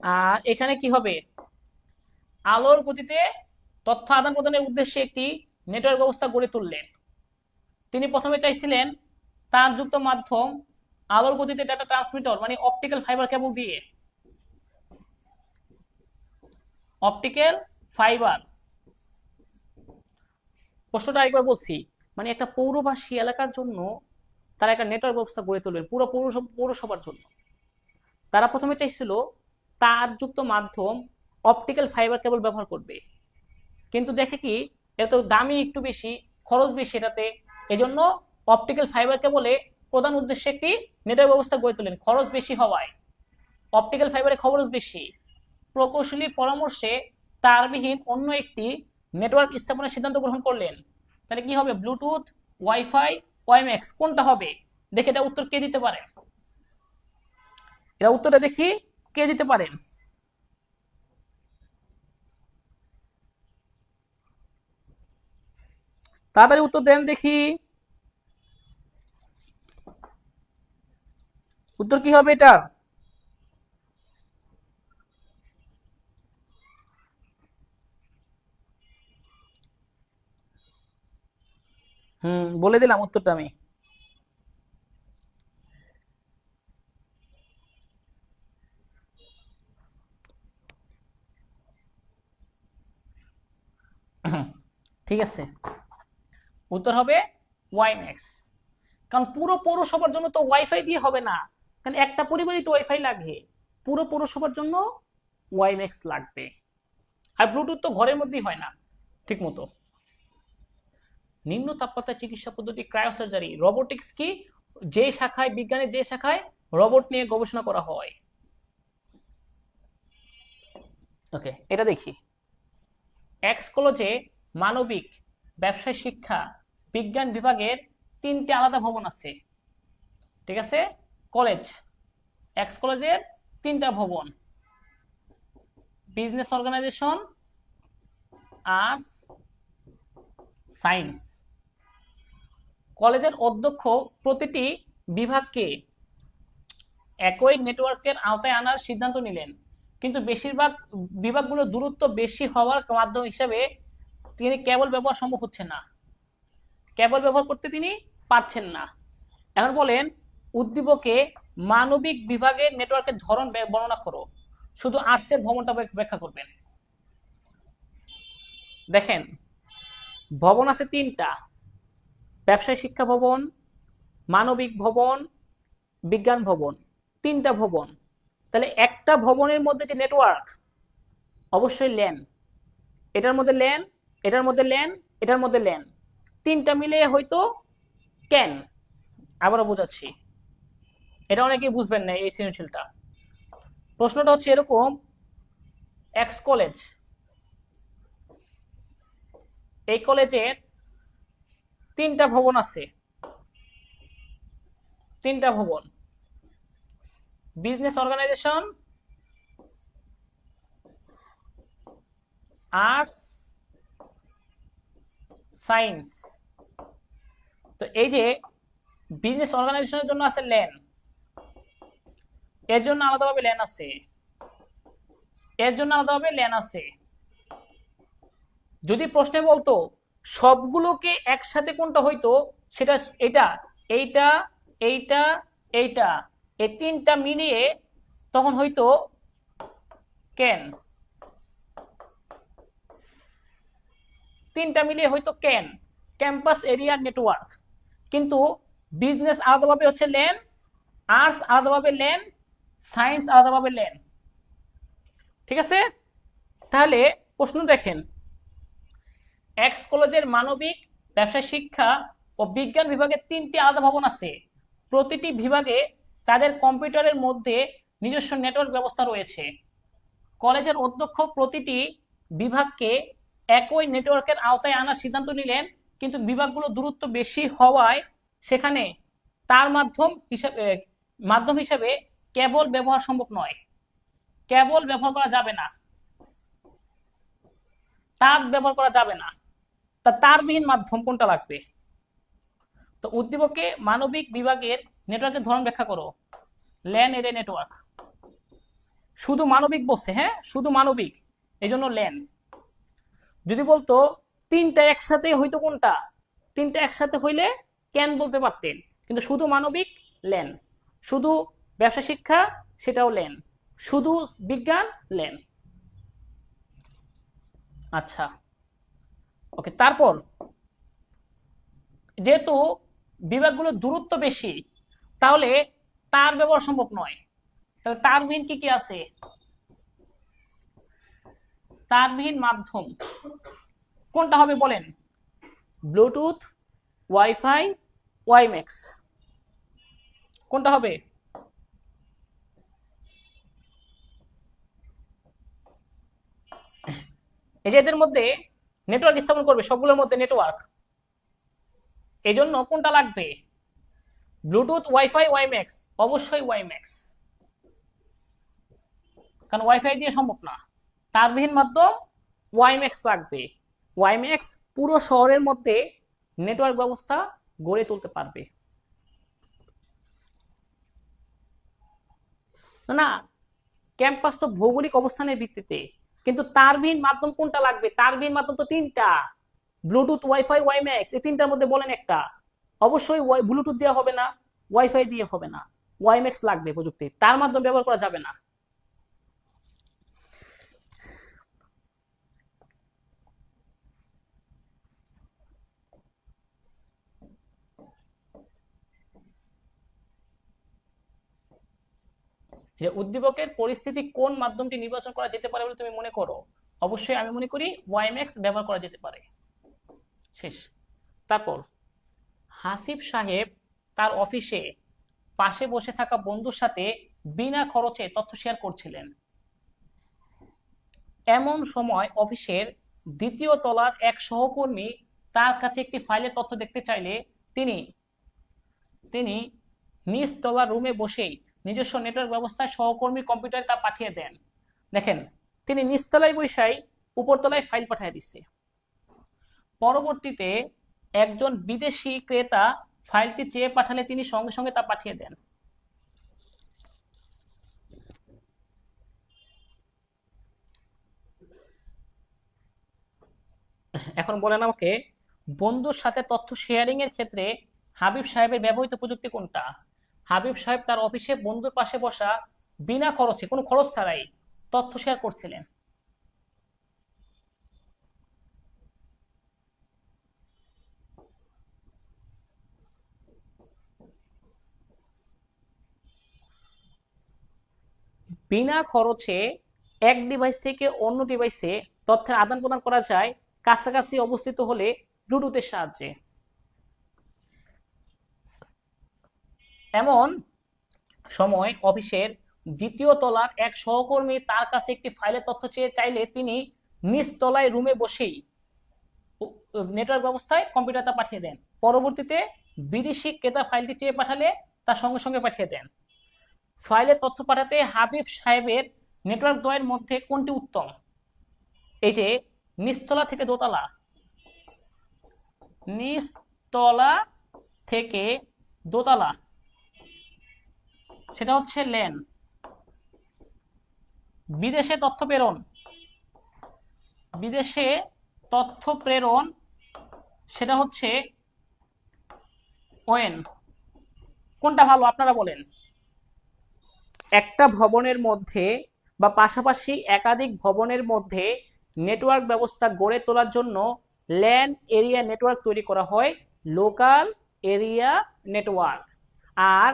আর এখানে কি হবে? আলোর গতিতে তথ্য আদান প্রদানের উদ্দেশ্যে একটি নেটওয়ার্ক ব্যবস্থা গড়ে তুললেন। তিনি প্রথমে চাইছিলেন তারযুক্ত মাধ্যম, আলোর গতিতে ডাটা ট্রান্সমিটার মানে অপটিক্যাল ফাইবার কেবল দিয়ে, অপটিক্যাল ফাইবার। প্রশ্নটা একবার বলছি, মানে একটা পৌরবাসী এলাকার জন্য তারা একটা নেটওয়ার্ক ব্যবস্থা গড়ে তুলবেন পুরো পৌরসভার জন্য। তারা প্রথমে চাইছিল তারযুক্ত মাধ্যম, অপটিক্যাল ফাইবার কেবল ব্যবহার করবে, কিন্তু দেখে কি এটা তো দামি একটু বেশি, খরচ বেশি এটাতে, এজন্য অপটিক্যাল ফাইবার কেবলে প্রধান উদ্দেশ্যে একটি নেটওয়ার্ক ব্যবস্থা গড়ে তোলেন। খরচ বেশি হওয়ায় অপটিক্যাল ফাইবারে খরচ বেশি, প্রকৌশলীর পরামর্শে তারবিহীন অন্য একটি নেটওয়ার্ক স্থাপনের সিদ্ধান্ত গ্রহণ করলেন। তাহলে কি হবে? ব্লুটুথ, ওয়াইফাই, ওয়াইম্যাক্স, কোনটা হবে? দেখে এটা উত্তর কে দিতে পারেন? এটা উত্তরটা দেখি কে দিতে পারেন। তাড়াতাড়ি উত্তর দেন দেখি, উত্তর কি হবে এটা? বলে দিলাম উত্তরটা আমি। ঠিক আছে, উত্তর হবে ওয়াইম্যাক্স। কারণ পুরো পৌরসভার জন্য তো ওয়াইফাই দিয়ে হবে না, কারণ একটা পরিবারই তো ওয়াইফাই লাগে, পুরো পৌরসভার জন্য ওয়াইম্যাক্স লাগবে। আর ব্লুটুথ তো ঘরের মধ্যেই হয় না ঠিক মতো। নিম্ন তাপমাত্রা চিকিৎসা পদ্ধতি ক্রায়োসার্জারি, রোবোটিক্স কি? যে শাখায়, বিজ্ঞানের যে শাখায় রোবট নিয়ে গবেষণা করা হয়। ওকে, এটা দেখি। এক্স কলেজে মানবিক, ব্যবসায় শিক্ষা, বিজ্ঞান বিভাগের 3টে আলাদা ভবন আছে। ঠিক আছে, কলেজ, এক্স কলেজের 3টা ভবন, বিজনেস অর্গানাইজেশন, আর্টস, সায়েন্স। কলেজের অধ্যক্ষ প্রতিটি বিভাগকে একই নেটওয়ার্কের আওতায় আনার সিদ্ধান্ত নিলেন, কিন্তু বেশিরভাগ বিভাগগুলো দূরত্ব বেশি হওয়ার মাধ্যম হিসাবে তিনি কেবল ব্যবহার সম্ভব হচ্ছে না, কেবল ব্যবহার করতে তিনি পারছেন না। এখন বলেন, উদ্দীপকে মানবিক বিভাগের নেটওয়ার্কের ধরন বর্ণনা করো। শুধু আর্টসের ভবনটা ব্যাখ্যা করবেন। দেখেন, ভবন আছে 3টা, ব্যবসায় শিক্ষা ভবন, মানবিক ভবন, বিজ্ঞান ভবন, 3টা ভবন। তাহলে একটা ভবনের মধ্যে যে নেটওয়ার্ক, অবশ্যই ল্যান, এটার মধ্যে ল্যান, এটার মধ্যে ল্যান, এটার মধ্যে ল্যান, 3টা মিলে হয়তো ক্যান। আবারও বোঝাচ্ছি, এটা অনেকেই বুঝবেন না এই সৃজনশীলটা। প্রশ্নটা হচ্ছে এরকম, এক্স কলেজ, এই কলেজের 3টা ভবন আছে, 3টা ভবন, বিজনেস অর্গানাইজেশন, আর্টস, সায়েন্স। তো এই যে বিজনেস অর্গানাইজেশনের জন্য আছে ল্যান, এর জন্য আলাদাভাবে ল্যান আছে, এর জন্য আলাদাভাবে ল্যান আছে, যদি প্রশ্নে বলতো সবগুলোকে একসাথে কোনটা হইতো, সেটা এটা, এইটা, এইটা, এইটা, এই তিনটা মিলিয়ে তখন হইতো ক্যান, তিনটা মিলিয়ে হয়তো ক্যাম্পাস এরিয়া নেটওয়ার্ক। কিন্তু বিজনেস আলাদাভাবে হচ্ছে ল্যান, আর্টস আলাদাভাবে ল্যান, সায়েন্স আলাদাভাবে ল্যান। ঠিক আছে, তাহলে প্রশ্ন দেখেন, এক্স কলেজের মানবিক, ব্যবসায় শিক্ষা ও বিজ্ঞান বিভাগে 3টি আলাদা ভবন আছে। প্রতিটি বিভাগে তাদের কম্পিউটারের মধ্যে নিজস্ব নেটওয়ার্ক ব্যবস্থা রয়েছে। কলেজের অধ্যক্ষ প্রতিটি বিভাগকে একই নেটওয়ার্কের আওতায় আনার সিদ্ধান্ত নিলেন, কিন্তু বিভাগগুলো দূরত্ব বেশি হওয়ায় সেখানে তার মাধ্যম হিসেবে কেবল ব্যবহার সম্ভব নয়। কেবল ব্যবহার করা যাবে না, তার ব্যবহার করা যাবে না। তা তারবিহীন মাধ্যম কোনটা লাগবে? তো উদ্দীপকে মানবিক বিভাগের নেটওয়ার্কের ধরন ব্যাখ্যা করো। ল্যান এরিয়া নেটওয়ার্ক, শুধু মানবিক বলছে, হ্যাঁ শুধু মানবিক, এই জন্য ল্যান। যদি বলতো তিনটা একসাথে হইতো কোনটা, তিনটা একসাথে হইলে ক্যান বলতে পারতেন, কিন্তু শুধু মানবিক ল্যান, শুধু ব্যবসা শিক্ষা সেটাও ল্যান, শুধু বিজ্ঞান ল্যান। আচ্ছা ওকে, তারপর যেহেতু বিভাগগুলোর দূরত্ব বেশি, তাহলে তার ব্যবহার সম্ভব নয়। তাহলে তারবিহীন কি কি আছে? তারবিহীন মাধ্যম কোনটা হবে বলেন? ব্লুটুথ, ওয়াইফাই, ওয়াইম্যাক্স, কোনটা হবে? এই যে এদের মধ্যে নেটওয়ার্ক স্থাপন করবে, সবগুলোর মধ্যে নেটওয়ার্ক, এই জন্য কোনটা লাগবে? ব্লুটুথ, ওয়াইফাই, ওয়াইম্যাক্স, অবশ্যই ওয়াইম্যাক্স, কারণ ওয়াইফাই দিয়ে সম্ভব না। তারবিহীন মাধ্যম ওয়াইম্যাক্স লাগবে। ওয়াইম্যাক্স পুরো শহরের মধ্যে নেটওয়ার্ক ব্যবস্থা গড়ে তুলতে পারবে। না, ক্যাম্পাস তো ভৌগোলিক অবস্থানের ভিত্তিতে, কিন্তু তারবিহীন মাধ্যম কোনটা লাগবে? তারবিহীন মাধ্যম তো তিনটা, ব্লুটুথ, ওয়াইফাই, ওয়াইম্যাক্স, এই তিনটার মধ্যে বলেন একটা। অবশ্যই ব্লুটুথ দেওয়া হবে না, ওয়াইফাই দিয়ে হবে না, ওয়াইম্যাক্স লাগবে প্রযুক্তি, তার মাধ্যমে ব্যবহার করা যাবে না। যে উদ্দীপকের পরিস্থিতি কোন মাধ্যমটি নির্বাচন করা যেতে পারে বলে তুমি মনে করো? অবশ্যই আমি মনে করি ওয়াইম্যাক্স ব্যবহার করা যেতে পারে। শেষ। তারপর হাসিব সাহেব তার অফিসে পাশে বসে থাকা বন্ধুর সাথে বিনা খরচে তথ্য শেয়ার করছিলেন। এমন সময় অফিসের 2য় তলার এক সহকর্মী তার কাছে একটি ফাইলের তথ্য দেখতে চাইলে তিনি তিনি নিচ তলার রুমে বসেই নিজস্ব নেটওয়ার্ক ব্যবস্থায় সহকর্মী কম্পিউটারে তা পাঠিয়ে দেন। দেখেন, তিনি নিচতলায় বসাই উপরতলায় ফাইল পাঠিয়ে দিচ্ছে। পরবর্তীতে একজন বিদেশি ক্রেতা ফাইলটি চেয়ে পাঠালে তিনি সঙ্গে সঙ্গে তা পাঠিয়ে দেন। এখন বলেন আমাকে, বন্ধুর সাথে তথ্য শেয়ারিং এর ক্ষেত্রে হাবিব সাহেবের ব্যবহৃত প্রযুক্তি কোনটা? হাবিব সাহেব তার অফিসে বন্ধুর পাশে বসা বিনা খরচে, কোনো খরচ ছাড়াই তথ্য শেয়ার করছিলেন। বিনা খরচে এক ডিভাইস থেকে অন্য ডিভাইসে তথ্যের আদান প্রদান করা যায় কাছাকাছি অবস্থিত হলে ব্লুটুথের সাহায্যে। এমন সময় অফিসের 2য় তলার এক সহকর্মী তার কাছে একটি ফাইলের তথ্য চেয়ে চাইলে তিনি নিচ তলায় রুমে বসেই নেটওয়ার্ক ব্যবস্থায় কম্পিউটারটা পাঠিয়ে দেন। পরবর্তীতে বিদেশি ক্রেতা ফাইলটি চেয়ে পাঠালে তার সঙ্গে সঙ্গে পাঠিয়ে দেন। ফাইলের তথ্য পাঠাতে হাবিব সাহেবের নেটওয়ার্ক দ্বয়ের মধ্যে কোনটি উত্তম? এই যে নিচতলা থেকে দোতলা, নিচতলা থেকে দোতলা, সেটা হচ্ছে ল্যান। বিদেশে তথ্য প্রেরণ, বিদেশে তথ্য প্রেরণ সেটা হচ্ছে ওয়েন। কোনটা ভালো আপনারা বলেন? একটা ভবনের মধ্যে বা পাশাপাশি একাধিক ভবনের মধ্যে নেটওয়ার্ক ব্যবস্থা গড়ে তোলার জন্য ল্যান এরিয়া নেটওয়ার্ক তৈরি করা হয়, লোকাল এরিয়া নেটওয়ার্ক। আর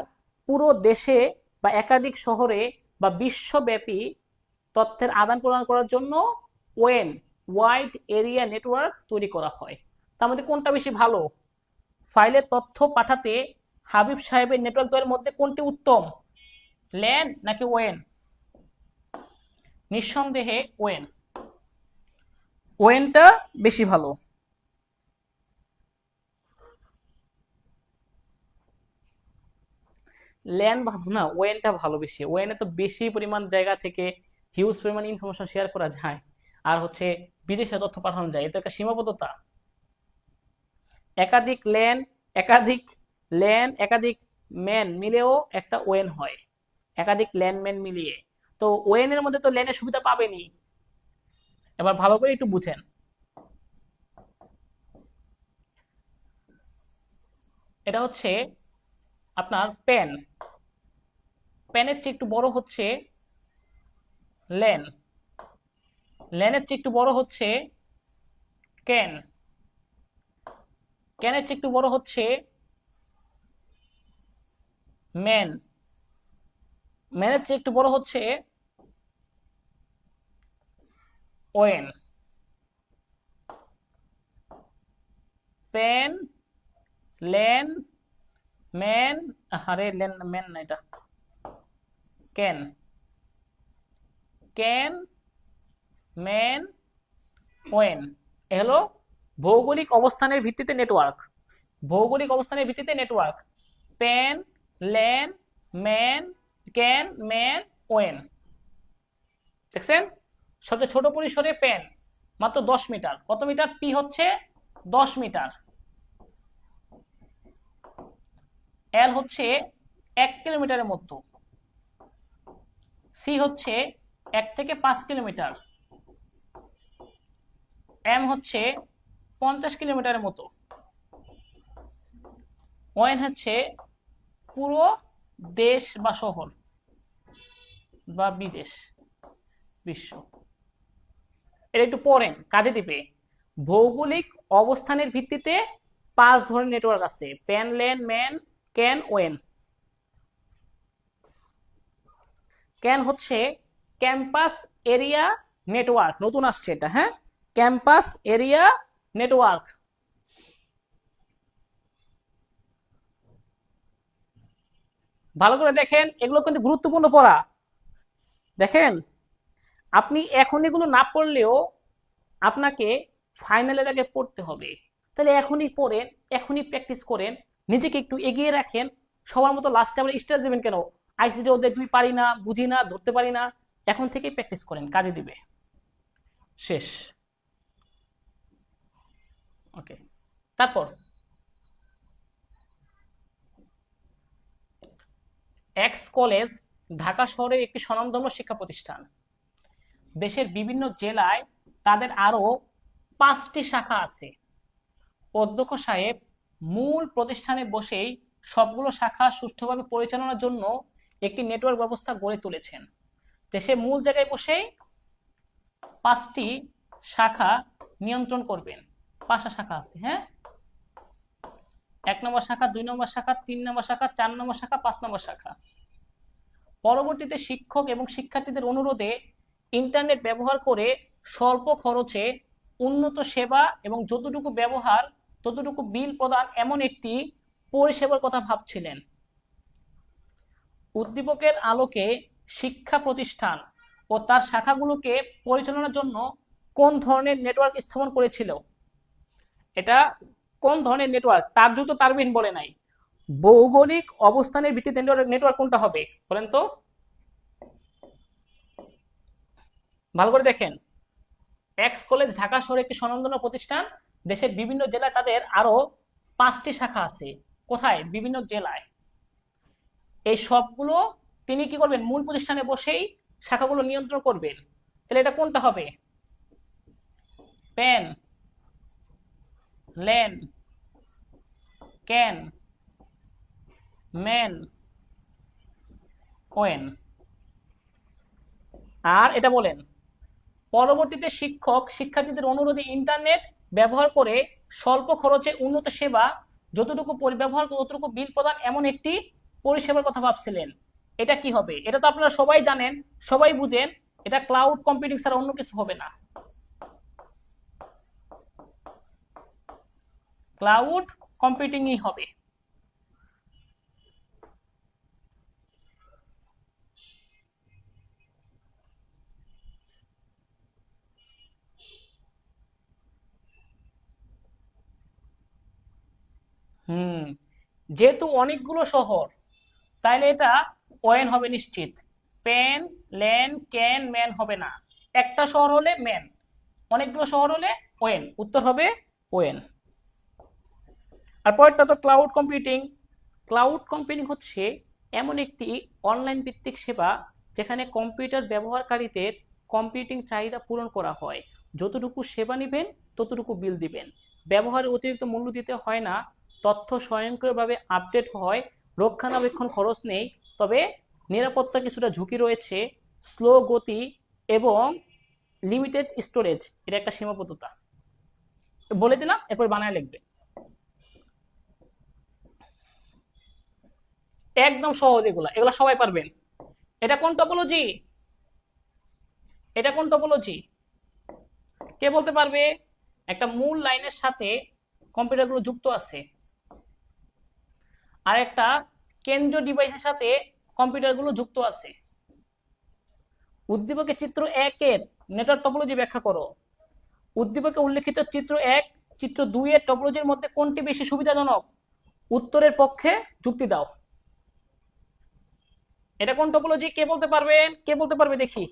পুরো দেশে বা একাধিক শহরে বা বিশ্বব্যাপী তথ্যের আদান প্রদান করার জন্য ওয়েন ওয়াইড এরিয়া নেটওয়ার্ক তৈরি করা হয়। তার মধ্যে কোনটা বেশি ভালো? ফাইলের তথ্য পাঠাতে হাবিব সাহেবের নেটওয়ার্ক দ্বয়ের মধ্যে কোনটি উত্তম, ল্যান নাকি ওয়েন? নিঃসন্দেহে ওয়েন। ওয়েনটা বেশি ভালো। ল্যান ভালো না, ওয়েনটা ভালো বেশি। ওয়েনে তো বেশি পরিমাণ জায়গা থেকে হিউজ পরিমাণ ইনফরমেশন শেয়ার করা যায়, আর হচ্ছে বিদেশে তথ্য পাঠানো যায়, এটা একটা সীমাবদ্ধতা। একাধিক ল্যান, একাধিক ম্যান মিলেও একটা ওয়েন হয়, একাধিক ল্যান ম্যান মিলিয়ে। তো ওয়েনের মধ্যে তো ল্যানের সুবিধা পাবেনি। এবার ভালো করে একটু বুঝেন। এটা হচ্ছে আপনার পেন, পেনের চেয়ে একটু বড় হচ্ছে ল্যান, ল্যানের চেয়ে একটু বড় হচ্ছে ক্যান, ক্যানের চেয়ে একটু বড় হচ্ছে ম্যান, ম্যানের চেয়ে একটু বড় হচ্ছে ওয়েন। পেন, ল্যান, ম্যান, আরে ল্যান ম্যান না, এটা ক্যান, ক্যান, ম্যান, ওয়েন। এ হলো ভৌগোলিক অবস্থানের ভিত্তিতে নেটওয়ার্ক, ভৌগোলিক অবস্থানের ভিত্তিতে network. PAN, LAN, MAN, CAN, MAN, ওয়েন। দেখছেন? সবচেয়ে ছোট পরিসরে পেন মাত্র 10 মিটার। কত মিটার? পি হচ্ছে 10 মিটার। এল হচ্ছে 1 কিলোমিটারের মতো। সি হচ্ছে 1 থেকে 5 কিলোমিটার। এম হচ্ছে 50 কিলোমিটারের মতো। ওয়েন হচ্ছে পুরো দেশ বা শহর বা বিদেশ, বিশ্ব। এটা একটু পড়েন, কাজে দিবে। ভৌগোলিক অবস্থানের ভিত্তিতে 5 ধরনের নেটওয়ার্ক আছে: প্যান, ল্যান, ম্যান, ক্যান, ওয়েন। ক্যান হচ্ছে ক্যাম্পাস এরিয়া নেটওয়ার্ক, নতুন আসছে এটা, হ্যাঁ, ক্যাম্পাস এরিয়া নেটওয়ার্ক। ভালো করে দেখেন, এগুলো কিন্তু গুরুত্বপূর্ণ পড়া। দেখেন, আপনি এখন এগুলো না পড়লেও আপনাকে ফাইনালের আগে পড়তে হবে। তাহলে এখনই পড়েন, এখনই প্র্যাকটিস করেন, নিজেকে একটু এগিয়ে রাখেন। সবার মতো লাস্টে আবার স্ট্রেস দেবেন কেন? আইসিডি ওদের তুই পারি না, বুঝি না, ধরতে পারি না। এখন থেকেই প্র্যাকটিস করেন, কাজে দিবে। শেষ। ওকে, তারপর এক্স কলেজ ঢাকা শহরের একটি স্বনামধন্য শিক্ষা প্রতিষ্ঠান। দেশের বিভিন্ন জেলায় তাদের আরো 5টি শাখা আছে। অধ্যক্ষ সাহেব মূল প্রতিষ্ঠানে বসেই সবগুলো শাখা সুষ্ঠুভাবে পরিচালনার জন্য একটি নেটওয়ার্ক ব্যবস্থা গড়ে তুলেছেন। দেশে মূল জায়গায় বসেই 5টি শাখা নিয়ন্ত্রণ করবেন। 5টা শাখা আছে, হ্যাঁ, 1 নম্বর শাখা, 2 নম্বর শাখা, 3 নম্বর শাখা, 4 নম্বর শাখা, 5 নম্বর শাখা। পরবর্তীতে শিক্ষক এবং শিক্ষার্থীদের অনুরোধে ইন্টারনেট ব্যবহার করে স্বল্প খরচে উন্নত সেবা এবং যতটুকু ব্যবহার ততটুকু বিল প্রদান এমন একটি পরিষেবার কথা ভাবছিলেন। উদ্দীপকের আলোকে শিক্ষা প্রতিষ্ঠান ও তার শাখাগুলোকে পরিচালনার জন্য কোন ধরনের নেটওয়ার্ক স্থাপন করেছিল? এটা কোন ধরনের নেটওয়ার্ক? তার দ্রুত তারবিহীন বলে নাই। ভৌগোলিক অবস্থানের ভিত্তিতে নেটওয়ার্ক কোনটা হবে বলেন তো? ভালো করে দেখেন। এক্স কলেজ ঢাকা শহরে একটি স্বনামধন্য প্রতিষ্ঠান। দেশের বিভিন্ন জেলায় তাদের আরো 5টি শাখা আছে। কোথায়? বিভিন্ন জেলায়। এই সবগুলো তিনি কি করবেন? মূল প্রতিষ্ঠানে বসেই শাখাগুলো নিয়ন্ত্রণ করবেন। তাহলে এটা কোনটা হবে? প্যান, লেন, ক্যান, ম্যান, ওয়েন। আর এটা বলেন, পরবর্তীতে শিক্ষক শিক্ষার্থীদের অনুরোধে ইন্টারনেট ব্যবহার করে স্বল্প খরচে উন্নত সেবা যতটুকু ব্যবহার ততটুকু বিল প্রদান এমন একটি পরিষেবার কথা ভাবছিলেন। এটা কি হবে? এটা তো আপনারা সবাই জানেন, সবাই বুঝেন, এটা ক্লাউড কম্পিউটিং ছাড়া অন্য কিছু হবে না। ক্লাউড কম্পিউটিংই হবে। যেহেতু অনেকগুলো শহর, তাইলে এটা ওয়েন হবে নিশ্চিত। পেন, ল্যান, ক্যান, ম্যান হবে না। একটা শহর হলে ম্যান, অনেকগুলো শহর হলে ওয়েন। উত্তর হবে ওয়েন। আর পরেরটা তো ক্লাউড কম্পিউটিং। ক্লাউড কম্পিউটিং হচ্ছে এমন একটি অনলাইন ভিত্তিক সেবা যেখানে কম্পিউটার ব্যবহারকারীদের কম্পিউটিং চাহিদা পূরণ করা হয়। যতটুকু সেবা নেবেন ততটুকু বিল দিবেন। ব্যবহারের অতিরিক্ত মূল্য দিতে হয় না। তথ্য স্বয়ংক্রিয়ভাবে আপডেট হয়। রক্ষণাবেক্ষণ খরচ নেই, তবে নিরাপত্তা কিছুটা ঝুঁকি রয়েছে। স্লো গতি এবং লিমিটেড স্টোরেজ, এটা একটা সীমাবদ্ধতা। বলে দিলাম, এরপর বানায় লিখবে। একদম সহজ, এগুলা এগুলা সবাই পারবেন। এটা কোন টপোলজি? এটা কোন টপোলজি? কে বলতে পারবে? একটা মূল লাইনের সাথে কম্পিউটারগুলো যুক্ত আছে, আর একটা কেন্দ্রীয় ডিভাইসের সাথে কম্পিউটারগুলো যুক্ত আছে। উদ্দীপকে চিত্র 1 এর নেটওয়ার্ক টপোলজি ব্যাখ্যা করো। উদ্দীপকে উল্লেখিত চিত্র 1, চিত্র 2 এর টপোলজির মধ্যে কোনটি বেশি সুবিধাজনক? উত্তরের পক্ষে যুক্তি দাও। এটা কোন টপোলজি? কে বলতে পারবেন? কে বলতে পারবে দেখি,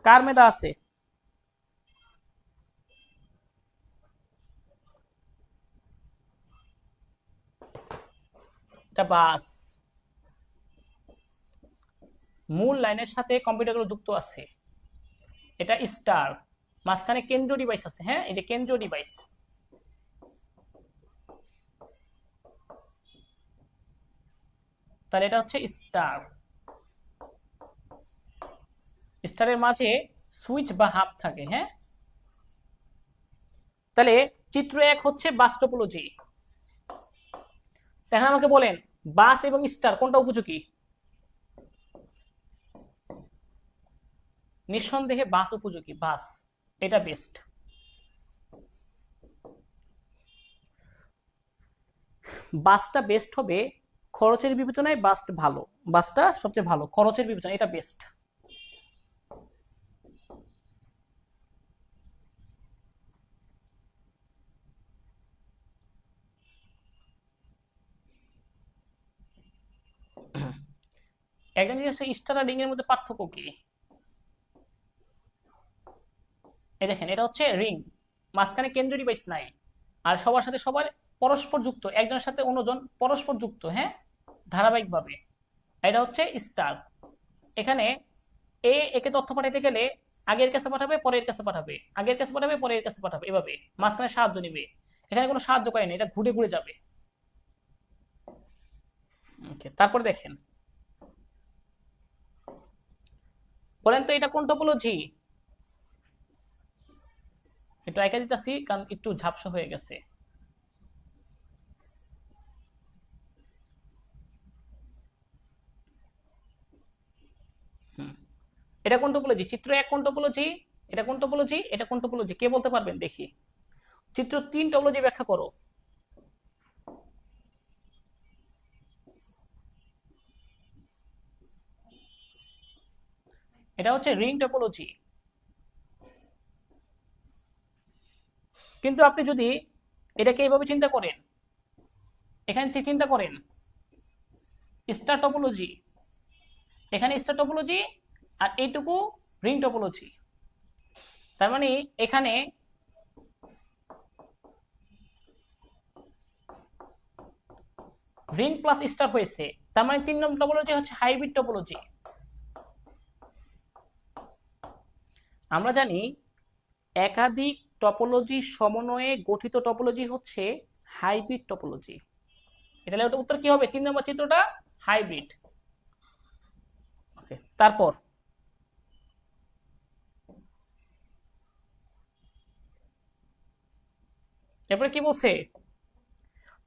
কার মেধা আছে? এটা বাস। মূল লাইনের সাথে কম্পিউটারগুলো যুক্ত আছে। এটা স্টার। মাঝখানে কেন্দ্রীয় ডিভাইস আছে। হ্যাঁ, এই যে কেন্দ্রীয় ডিভাইস। তাহলে এটা হচ্ছে স্টার। স্টারের মাঝে সুইচ বা হাব থাকে। হ্যাঁ, তাহলে চিত্র 1 হচ্ছে বাস টপোলজি। এখন আমাকে বলেন, বাস এবং স্টার কোনটা উপযোগী? নিঃসন্দেহে বাস উপযোগী। বাস এটা বেস্ট। বাসটা বেস্ট হবে খরচের বিবেচনায়। বাসটা ভালো, বাসটা সবচেয়ে ভালো খরচের বিবেচনায়, এটা বেস্ট। একজন জিজ্ঞেস স্টার আর রিং এর মধ্যে পার্থক্য কি? এই দেখেন, এটা হচ্ছে রিং, মাঝখানে কেন্দ্রীয় ডিভাইস নাই, আর সবার সাথে সবার পরস্পর যুক্ত, একজনের সাথে অন্যজন পরস্পর যুক্ত। হ্যাঁ, ধারাবাহিকভাবে। এটা হচ্ছে স্টার। এখানে একে তথ্য পাঠাতে গেলে আগের কাছে পাঠাবে, পরের কাছে পাঠাবে, আগের কাছে পাঠাবে, পরের কাছে পাঠাবে, এভাবে মাঝখানে সাহায্য নেবে। এখানে কোনো সাহায্য করেনি, এটা ঘুরে ঘুরে যাবে। তারপর দেখেন, বলেন তো এটা কোন টপোলজি? একটু একা দিতেছি কারণ একটু ঝাপসা হয়ে গেছে। এটা কোন টপোলজি? চিত্র 1 কোন টপোলজি? এটা কোন টপোলজি? এটা কোন টপোলজি? কে বলতে পারবেন দেখি? চিত্র 3 টপোলজি ব্যাখ্যা করো। এটা হচ্ছে রিং টপোলজি। কিন্তু আপনি যদি এটাকে এইভাবে চিন্তা করেন, এখানে চিন্তা করেন স্টার টপোলজি, এখানে স্টার টপোলজি, আর এইটুকু রিং টপোলজি। তার মানে এখানে রিং প্লাস স্টার হয়েছে। তার মানে 3 নম্বর টপোলজি হচ্ছে হাইব্রিড টপোলজি। আমরা জানি একাধিক টপোলজি সমন্বয়ে গঠিত টপোলজি হচ্ছে হাইব্রিড টপোলজি। এটা উত্তর কি হবে? 3 নম্বর চিত্রটা হাইব্রিড। ওকে, তারপর এরপরে কি বলছে?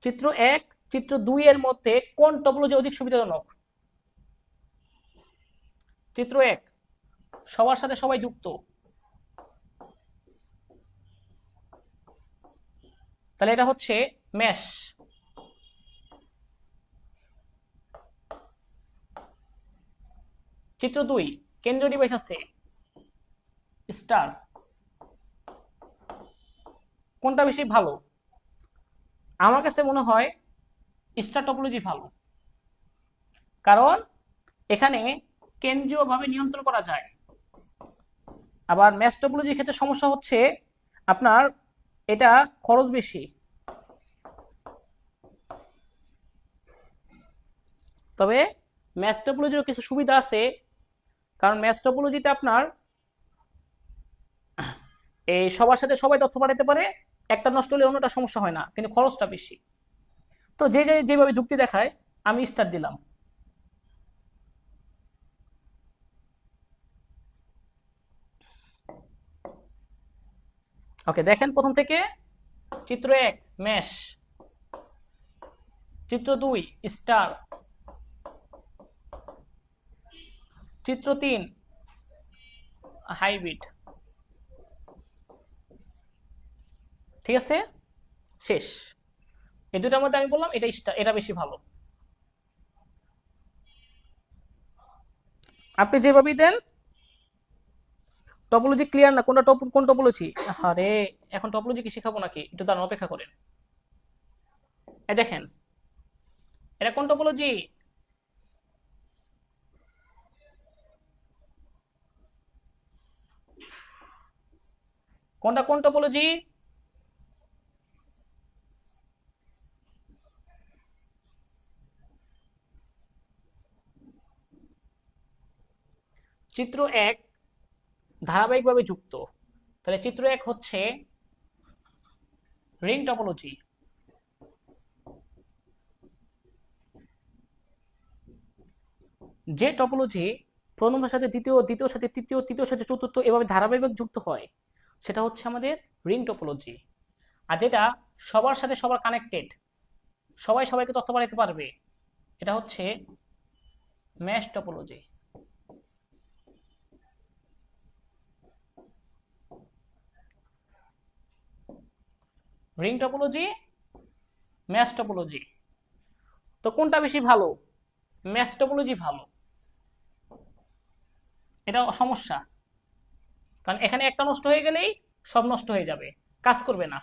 চিত্র 1 চিত্র 2 এর মধ্যে কোন টপোলজি অধিক সুবিধাজনক? চিত্র 1 সবার সাথে সবাই যুক্ত, তাহলে এটা হচ্ছে মেশ। চিত্র 2 কেন্দ্রীয় ডিভাইস আছে স্টার। কোনটা বেশি ভালো? আমার কাছে মনে হয় স্টার টপোলজি ভালো, কারণ এখানে কেন্দ্রীয়ভাবে নিয়ন্ত্রণ করা যায়। আবার ম্যাশ টপোলজির ক্ষেত্রে সমস্যা হচ্ছে আপনার এটা খরচ বেশি। তবে ম্যাশ টপোলজির কিছু সুবিধা আছে, কারণ ম্যাশ টপোলজিতে আপনার এই সবার সাথে সবাই তথ্য পাঠাতে পারে, একটা নষ্ট হলে অন্যটা সমস্যা হয় না, কিন্তু খরচটা বেশি। তো যেভাবে যুক্তি দেখায় আমি স্টার দিলাম। ওকে, দেখেন প্রথম থেকে। চিত্র 1 মেশ, চিত্র 2 স্টার, চিত্র 3 হাইব্রিড। ঠিক আছে, শেষ। এই দুটার মধ্যে আমি বললাম এটা স্টার, এটা বেশি ভালো। আপনি যেভাবেই দেন টপোলজি ক্লিয়ার না, কোনটা কোন টপোলজি? আরে এখন টপোলজি কি শেখাবো নাকি? একটু দাঁড়ান, অপেক্ষা করেন। এই দেখেন এটা কোন টপোলজি? কোনটা কোন টপোলজি? চিত্র 1 ধারাবাহিকভাবে যুক্ত, তাহলে চিত্র 1 হচ্ছে রিং টপোলজি। যে টপোলজি প্রথমের সাথে দ্বিতীয়, দ্বিতীয় সাথে তৃতীয়, তৃতীয় সাথে চতুর্থ এভাবে ধারাবাহিক যুক্ত হয় সেটা হচ্ছে আমাদের রিং টপোলজি। আর যেটা সবার সাথে সবার কানেক্টেড, সবাই সবাইকে তথ্য পাঠাতে পারবে, এটা হচ্ছে mash topology. Ring topology, mesh topology. তো কোনটা বেশি ভালো? ম্যাশ টপোলজি ভালো। এটা সমস্যা, কারণ এখানে একটা নষ্ট হয়ে গেলেই সব নষ্ট হয়ে যাবে, কাজ করবে না।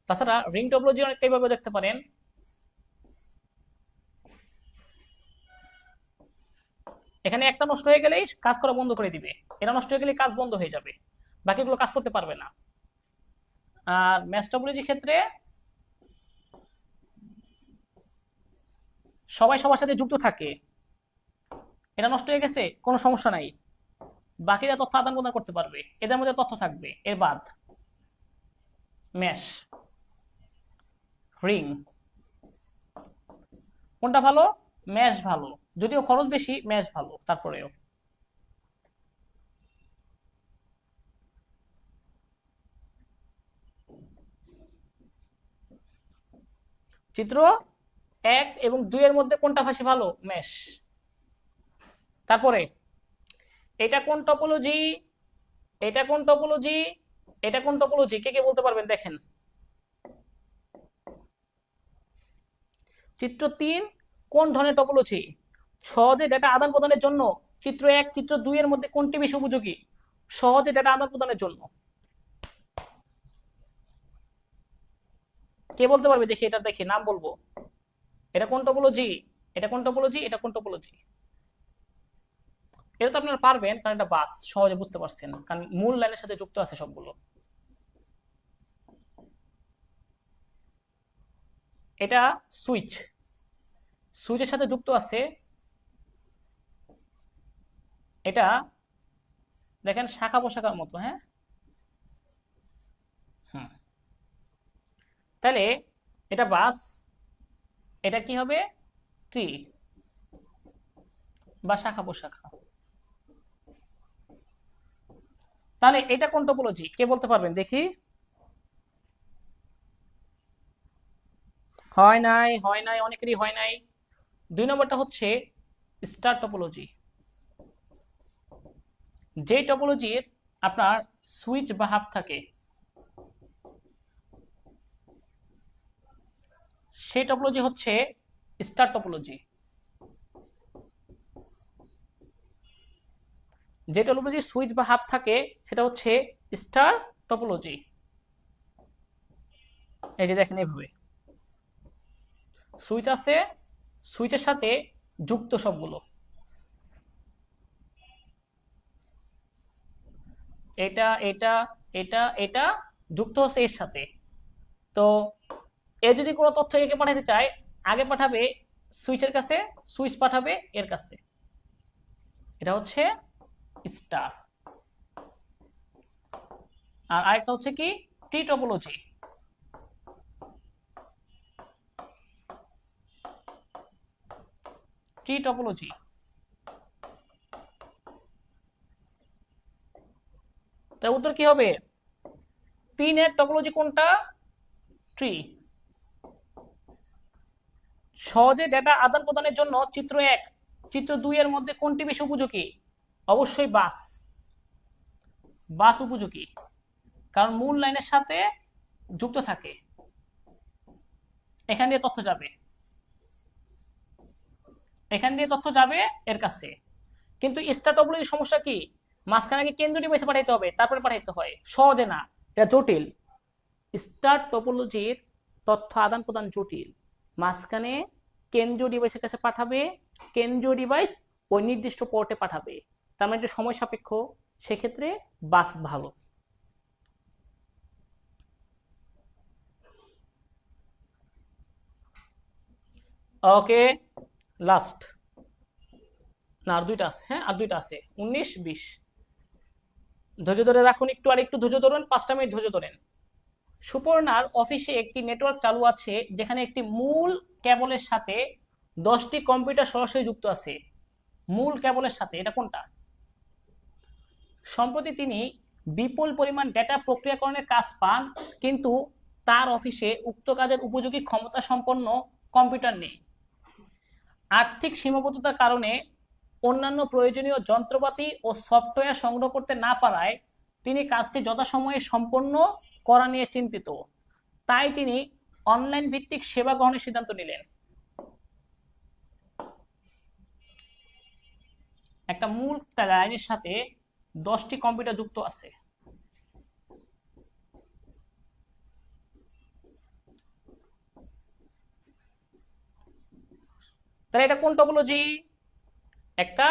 তাছাড়া রিং টপোলজি অনেকটা এইভাবে দেখতে পারেন। এখানে একটা নষ্ট হয়ে গেলেই কাজ করা বন্ধ করে দিবে, এটা নষ্ট হয়ে গেলেই কাজ বন্ধ হয়ে যাবে, বাকিগুলো কাজ করতে পারবে না। আর ম্যাশ টপোলজির ক্ষেত্রে সবাই সবার সাথে যুক্ত থাকে, এটা নষ্ট হয়ে গেছে কোনো সমস্যা নাই, বাকিরা তথ্য আদান প্রদান করতে পারবে, এদের মধ্যে তথ্য থাকবে। এর বাদ ম্যাশ, রিং, কোনটা ভালো? ম্যাশ ভালো, যদিও খরচ বেশি, ম্যাশ ভালো তারপরেও। চিত্র 1 এবং 2 এর মধ্যে কোনটা বেশি ভালো? ম্যাশ। তারপরে এটা কোন টপোলজি, এটা কোন টপোলজি, এটা কোন টপোলজি, কে কে বলতে পারবেন? দেখেন চিত্র 3 কোন ধরনের টপোলজি? সহজে ডেটা আদান প্রদানের জন্য চিত্র 1 চিত্র 2 এর মধ্যে কোনটি বেশি উপযোগী সহজে ডেটা আদান প্রদানের জন্য? কে বলতে পারবে? দেখি এটা, দেখি নাম বলবো। এটা কোন টপোলজি, এটা কোন টপোলজি, এটা কোন টপোলজি? এটা তো আপনারা পারবেন, কারণ এটা বাস, সহজে বুঝতে পারছেন, কারণ মূল লাইনের সাথে যুক্ত আছে সবগুলো। এটা সুইচ, সুইচের সাথে যুক্ত আছে, এটা দেখেন শাখা প্রশাখার মতো। হ্যাঁ, হুম, তাহলে এটা বাস, এটা কি হবে? ট্রি বা শাখা প্রশাখা। তাহলে এটা কোন টপোলজি, কে বলতে পারবেন দেখি? হয় নাই, হয় নাই, অনেকেরই হয় নাই। 2 নম্বরটা হচ্ছে স্টার টপোলজি, যে টপোলজির আপনার সুইচ বা হাব থাকে, সেই টপোলজি হচ্ছে স্টার টপোলজি। যে টপোলজি সুইচ বা হাব থাকে সেটা হচ্ছে স্টার টপোলজি। এই যে দেখেন এইভাবে সুইচ আছে, সুইচের সাথে যুক্ত সবগুলো, এটা এটা এটা এটা যুক্ত হচ্ছে এর সাথে। তো এ যদি কোনো তথ্য একে পাঠাতে চায়, আগে পাঠাবে সুইচের কাছে, সুইচ পাঠাবে এর কাছে। এটা হচ্ছে স্টার। আর আরেকটা হচ্ছে কি, ট্রি টপোলজি। ট্রি টপোলজি, তার উত্তর কি হবে? পিনের টপোলজি কোনটা? ট্রি। সহজে ডেটা আদান প্রদানের জন্য চিত্র 1, চিত্র 2 এর মধ্যে কোনটি বেশি উপযোগী? অবশ্যই বাস, বাস উপযোগী, কারণ মূল লাইনের সাথে যুক্ত থাকে, এখান দিয়ে তথ্য যাবে, এখান দিয়ে তথ্য যাবে এর কাছে। কিন্তু স্টার টপোলজির সমস্যা কি? মাঝখানে আগে কেন্দ্র ডিভাইসে পাঠাইতে হবে, তারপরে পাঠাইতে হয়, সহজে না, এটা জটিল। স্টার টপোলজির তথ্য আদান প্রদান জটিল, মাঝখানে কেন্দ্রীয় ডিভাইসের কাছে পাঠাবে, কেন্দ্রীয় ডিভাইস ওই নির্দিষ্ট পোর্টে পাঠাবে, তার মানে এটা সময় সাপেক্ষ, সেক্ষেত্রে বাস ভালো। ওকে, লাস্ট, না আর দুইটা আছে, হ্যাঁ আর দুইটা আছে, 19-20। ধৈর্য ধরে রাখুন একটু, আর একটু ধৈর্য ধরুন, 5টা মিনিট ধৈর্য ধরেন। সুপর্ণার অফিসে একটি নেটওয়ার্ক চালু আছে যেখানে একটি মূল কেবলের সাথে 10টি কম্পিউটার সরাসরি যুক্ত আছে। মূল কেবলের সাথে, এটা কোনটা? সম্প্রতি তিনি বিপুল পরিমাণ ডেটা প্রক্রিয়াকরণের কাজ পান, কিন্তু তার অফিসে উক্ত কাজের উপযোগী ক্ষমতা সম্পন্ন কম্পিউটার নেই। আর্থিক সীমাবদ্ধতার কারণে অন্যান্য প্রয়োজনীয় যন্ত্রপাতি ও সফটওয়্যার সংগ্রহ করতে না পারায় তিনি কাজটি যথাসময়ে সম্পন্ন করা নিয়ে চিন্তিত। তাই তিনি অনলাইন ভিত্তিক সেবা গ্রহণের সিদ্ধান্ত নিলেন। একটা মূল লাইনের সাথে 10টি কম্পিউটার যুক্ত আছে, তাহলে এটা কোন টপোলজি? একটা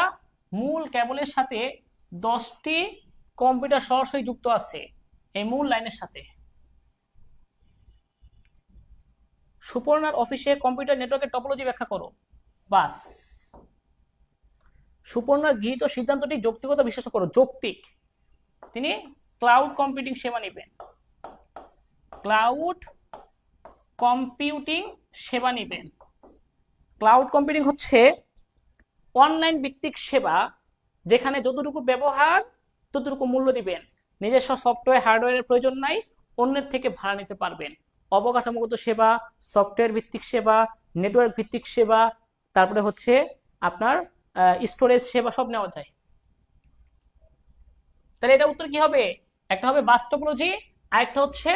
মূল কেবলের সাথে 10টি কম্পিউটার সরাসরি যুক্ত আছে এই মূল লাইনের সাথে। সুপর্ণার অফিসে কম্পিউটার নেটওয়ার্কের টপোলজি ব্যাখ্যা করো। বাস। সুপর্ণার গৃহীত সিদ্ধান্তটি যৌক্তিকতা বিশ্লেষণ করো। যৌক্তিক। তিনি ক্লাউড কম্পিউটিং সেবা নেবেন, ক্লাউড কম্পিউটিং সেবা নেবেন। ক্লাউড কম্পিউটিং হচ্ছে অনলাইন ভিত্তিক সেবা, যেখানে যতটুকু ব্যবহার ততটুকু মূল্য দিবেন, নিজস্ব সফটওয়্যার হার্ডওয়্যারের প্রয়োজন নাই, অন্যের থেকে ভাড়া নিতে পারবেন। অবকাঠামোগত সেবা, সফটওয়্যার ভিত্তিক সেবা, নেটওয়ার্ক ভিত্তিক সেবা, তারপরে হচ্ছে আপনার স্টোরেজ সেবা, সব নেওয়া যায়। তাহলে এটা উত্তর কি হবে? একটা হবে বাস টপোলজি, আর একটা হচ্ছে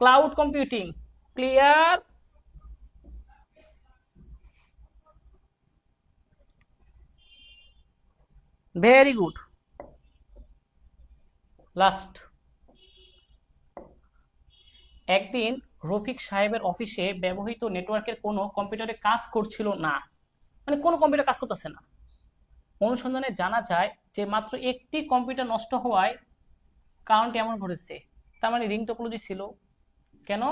cloud computing. Clear? Very good. Last. একদিন রফিক সাহেবের অফিসে ব্যবহৃত নেটওয়ার্কের কোনো কম্পিউটারে কাজ করছিল না, মানে কোনো কম্পিউটার কাজ করতেছে না। অনুসন্ধানে জানা যায় যে মাত্র একটি কম্পিউটার নষ্ট হওয়ায় কারণটি এমন ঘটেছে। তার মানে রিং টপোলজি ছিল। কেন?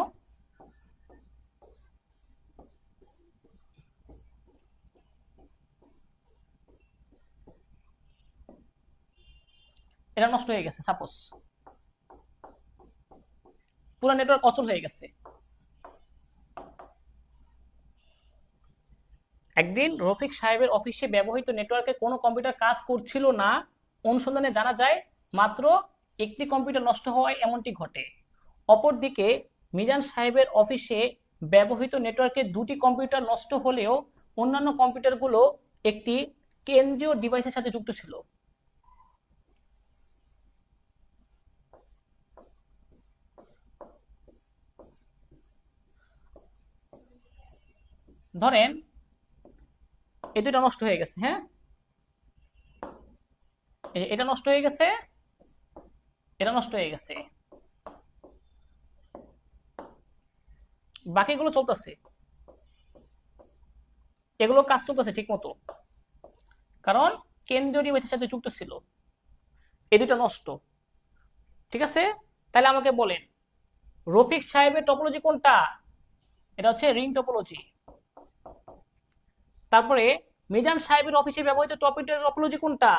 এটা নষ্ট হয়ে গেছে, সাপোজ পুরো নেটওয়ার্ক অচল হয়ে গেছে। একদিন রফিক সাহেবের অফিসে ব্যবহৃত নেটওয়ার্কে কোনো কম্পিউটার কাজ করছিল না, অনুসন্ধানে জানা যায় মাত্র একটি কম্পিউটার নষ্ট হওয়ায় এমনটি ঘটে। অপরদিকে মিজান সাহেবের অফিসে ব্যবহৃত নেটওয়ার্কে দুটি কম্পিউটার নষ্ট হলেও অন্যান্য কম্পিউটারগুলো একটি কেন্দ্রীয় ডিভাইসের সাথে যুক্ত ছিল। ধরেন এই দুটো নষ্ট হয়ে গেছে, হ্যাঁ, এটা নষ্ট হয়ে গেছে, এটা নষ্ট হয়ে গেছে, বাকিগুলো চলতেছে, এগুলো কাজ চলতেছে ঠিক মতো, কারণ কেন্দ্রীয় ডিভাইসের সাথে যুক্ত ছিল। এই দুটো নষ্ট, ঠিক আছে। তাহলে আমাকে বলেন রফিক সাহেবের টপোলজি কোনটা? এটা হচ্ছে রিং টপোলজি। তারপরে মিজান সাহেবের অফিসে ব্যবহৃত টপোলজি কোনটা?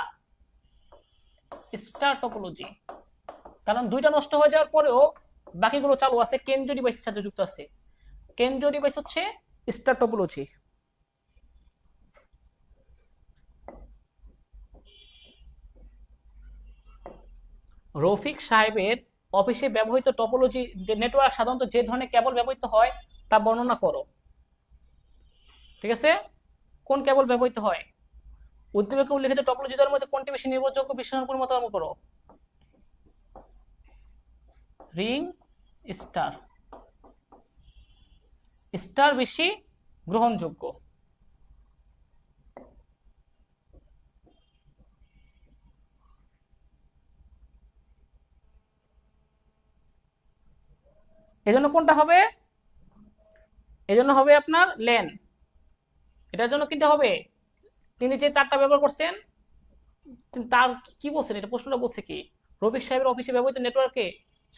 Star topology. কারণ দুইটা নষ্ট হয়ে যাওয়ার পরেও বাকিগুলো চালু আছে, কেন্দ্রীয় ডিভাইসের সাথে যুক্ত আছে। কেন্দ্রীয় ডিভাইস হচ্ছে স্টার টপোলজি। রফিক সাহেবের অফিসে ব্যবহৃত টপোলজি নেটওয়ার্ক সাধারণত যে ধরনের কেবল ব্যবহৃত হয় তা বর্ণনা করো। ঠিক আছে, কোন কেবল ব্যবহৃত হয়? উদ্দীপকে উল্লেখিত টপোলজিদের মধ্যে কোনটি বেশি নির্ভরযোগ্য বিশ্লেষণ করে মতামত করো। রিং স্টার, স্টার বেশি গ্রহণযোগ্য। এজন্য কোনটা হবে? এজন্য হবে আপনার লেন। এটার জন্য কিনতে হবে, তিনি যে তারটা ব্যবহার করছেন তার কি বলছেন, এটা প্রশ্নটা বলছে কি, রফিক সাহেবের অফিসে ব্যবহৃত নেটওয়ার্কে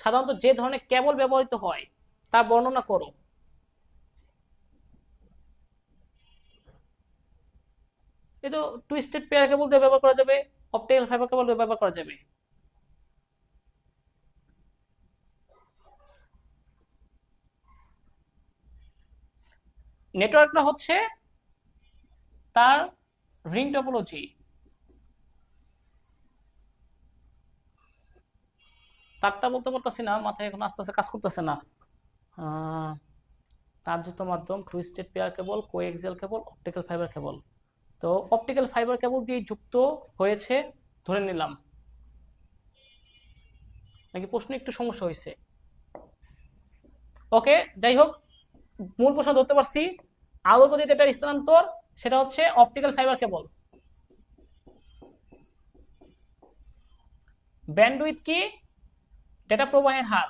সাধারণত যে ধরনের কেবল ব্যবহৃত হয় তার বর্ণনা করো। এই তো টুইস্টেড পেয়ার কেবল দিয়ে ব্যবহার করা যাবে, অপটিক্যাল ফাইবার কেবল দিয়ে ব্যবহার করা যাবে। নেটওয়ার্কটা হচ্ছে তার রিং টপোলজি। তারটা বলতে পারতেছি না, মাথায় এখন আস্তে আস্তে কাজ করতেছে না। তারযুক্ত মাধ্যম, twisted pair cable, coaxial cable, optical fibre কেবল। তো অপটিক্যাল ফাইবার কেবল দিয়ে যুক্ত হয়েছে ধরে নিলাম, নাকি প্রশ্ন একটু সমস্যা হয়েছে? ওকে, যাই হোক, মূল প্রশ্ন ধরতে পারছি। আলোর গতিতে এটার স্থানান্তর সেটা হচ্ছে অপটিক্যাল ফাইবার কেবল। ব্যান্ডউইথ কি? ডেটা প্রবাহের হার।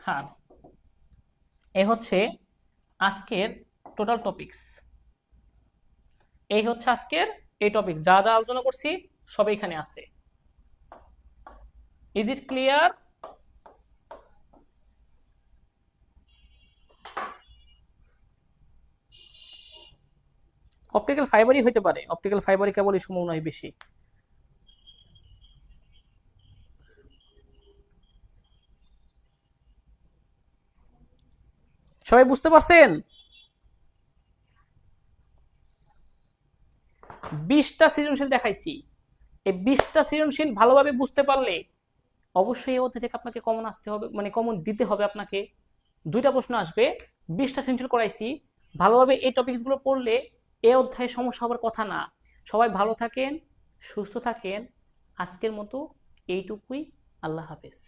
হার। এই হচ্ছে আজকের টোটাল টপিকস। এই হচ্ছে আজকের এই টপিক, যা যা আলোচনা করছি সব এখানে আছে। Is it clear? অপটিক্যাল ফাইবারই হতে পারে, অপটিক্যাল ফাইবারই কেবলই সম্ভাবনা বেশি। সবাই বুঝতে পারছেন? 20টা সৃজনশীল দেখাইছি। এই 20টা সৃজনশীল ভালোভাবে বুঝতে পারলে অবশ্যই এই অধ্যায় থেকে আপনাকে কমন আসতে হবে, মানে কমন দিতে হবে আপনাকে। 2টা প্রশ্ন আসবে, 20টা সৃজনশীল করাইছি। ভালোভাবে এই টপিকসগুলো পড়লে এই অধ্যায়ে সমস্যা হবার কথা না। সবাই ভালো থাকেন, সুস্থ থাকেন। আজকের মতো এইটুকুই। আল্লাহ হাফেজ।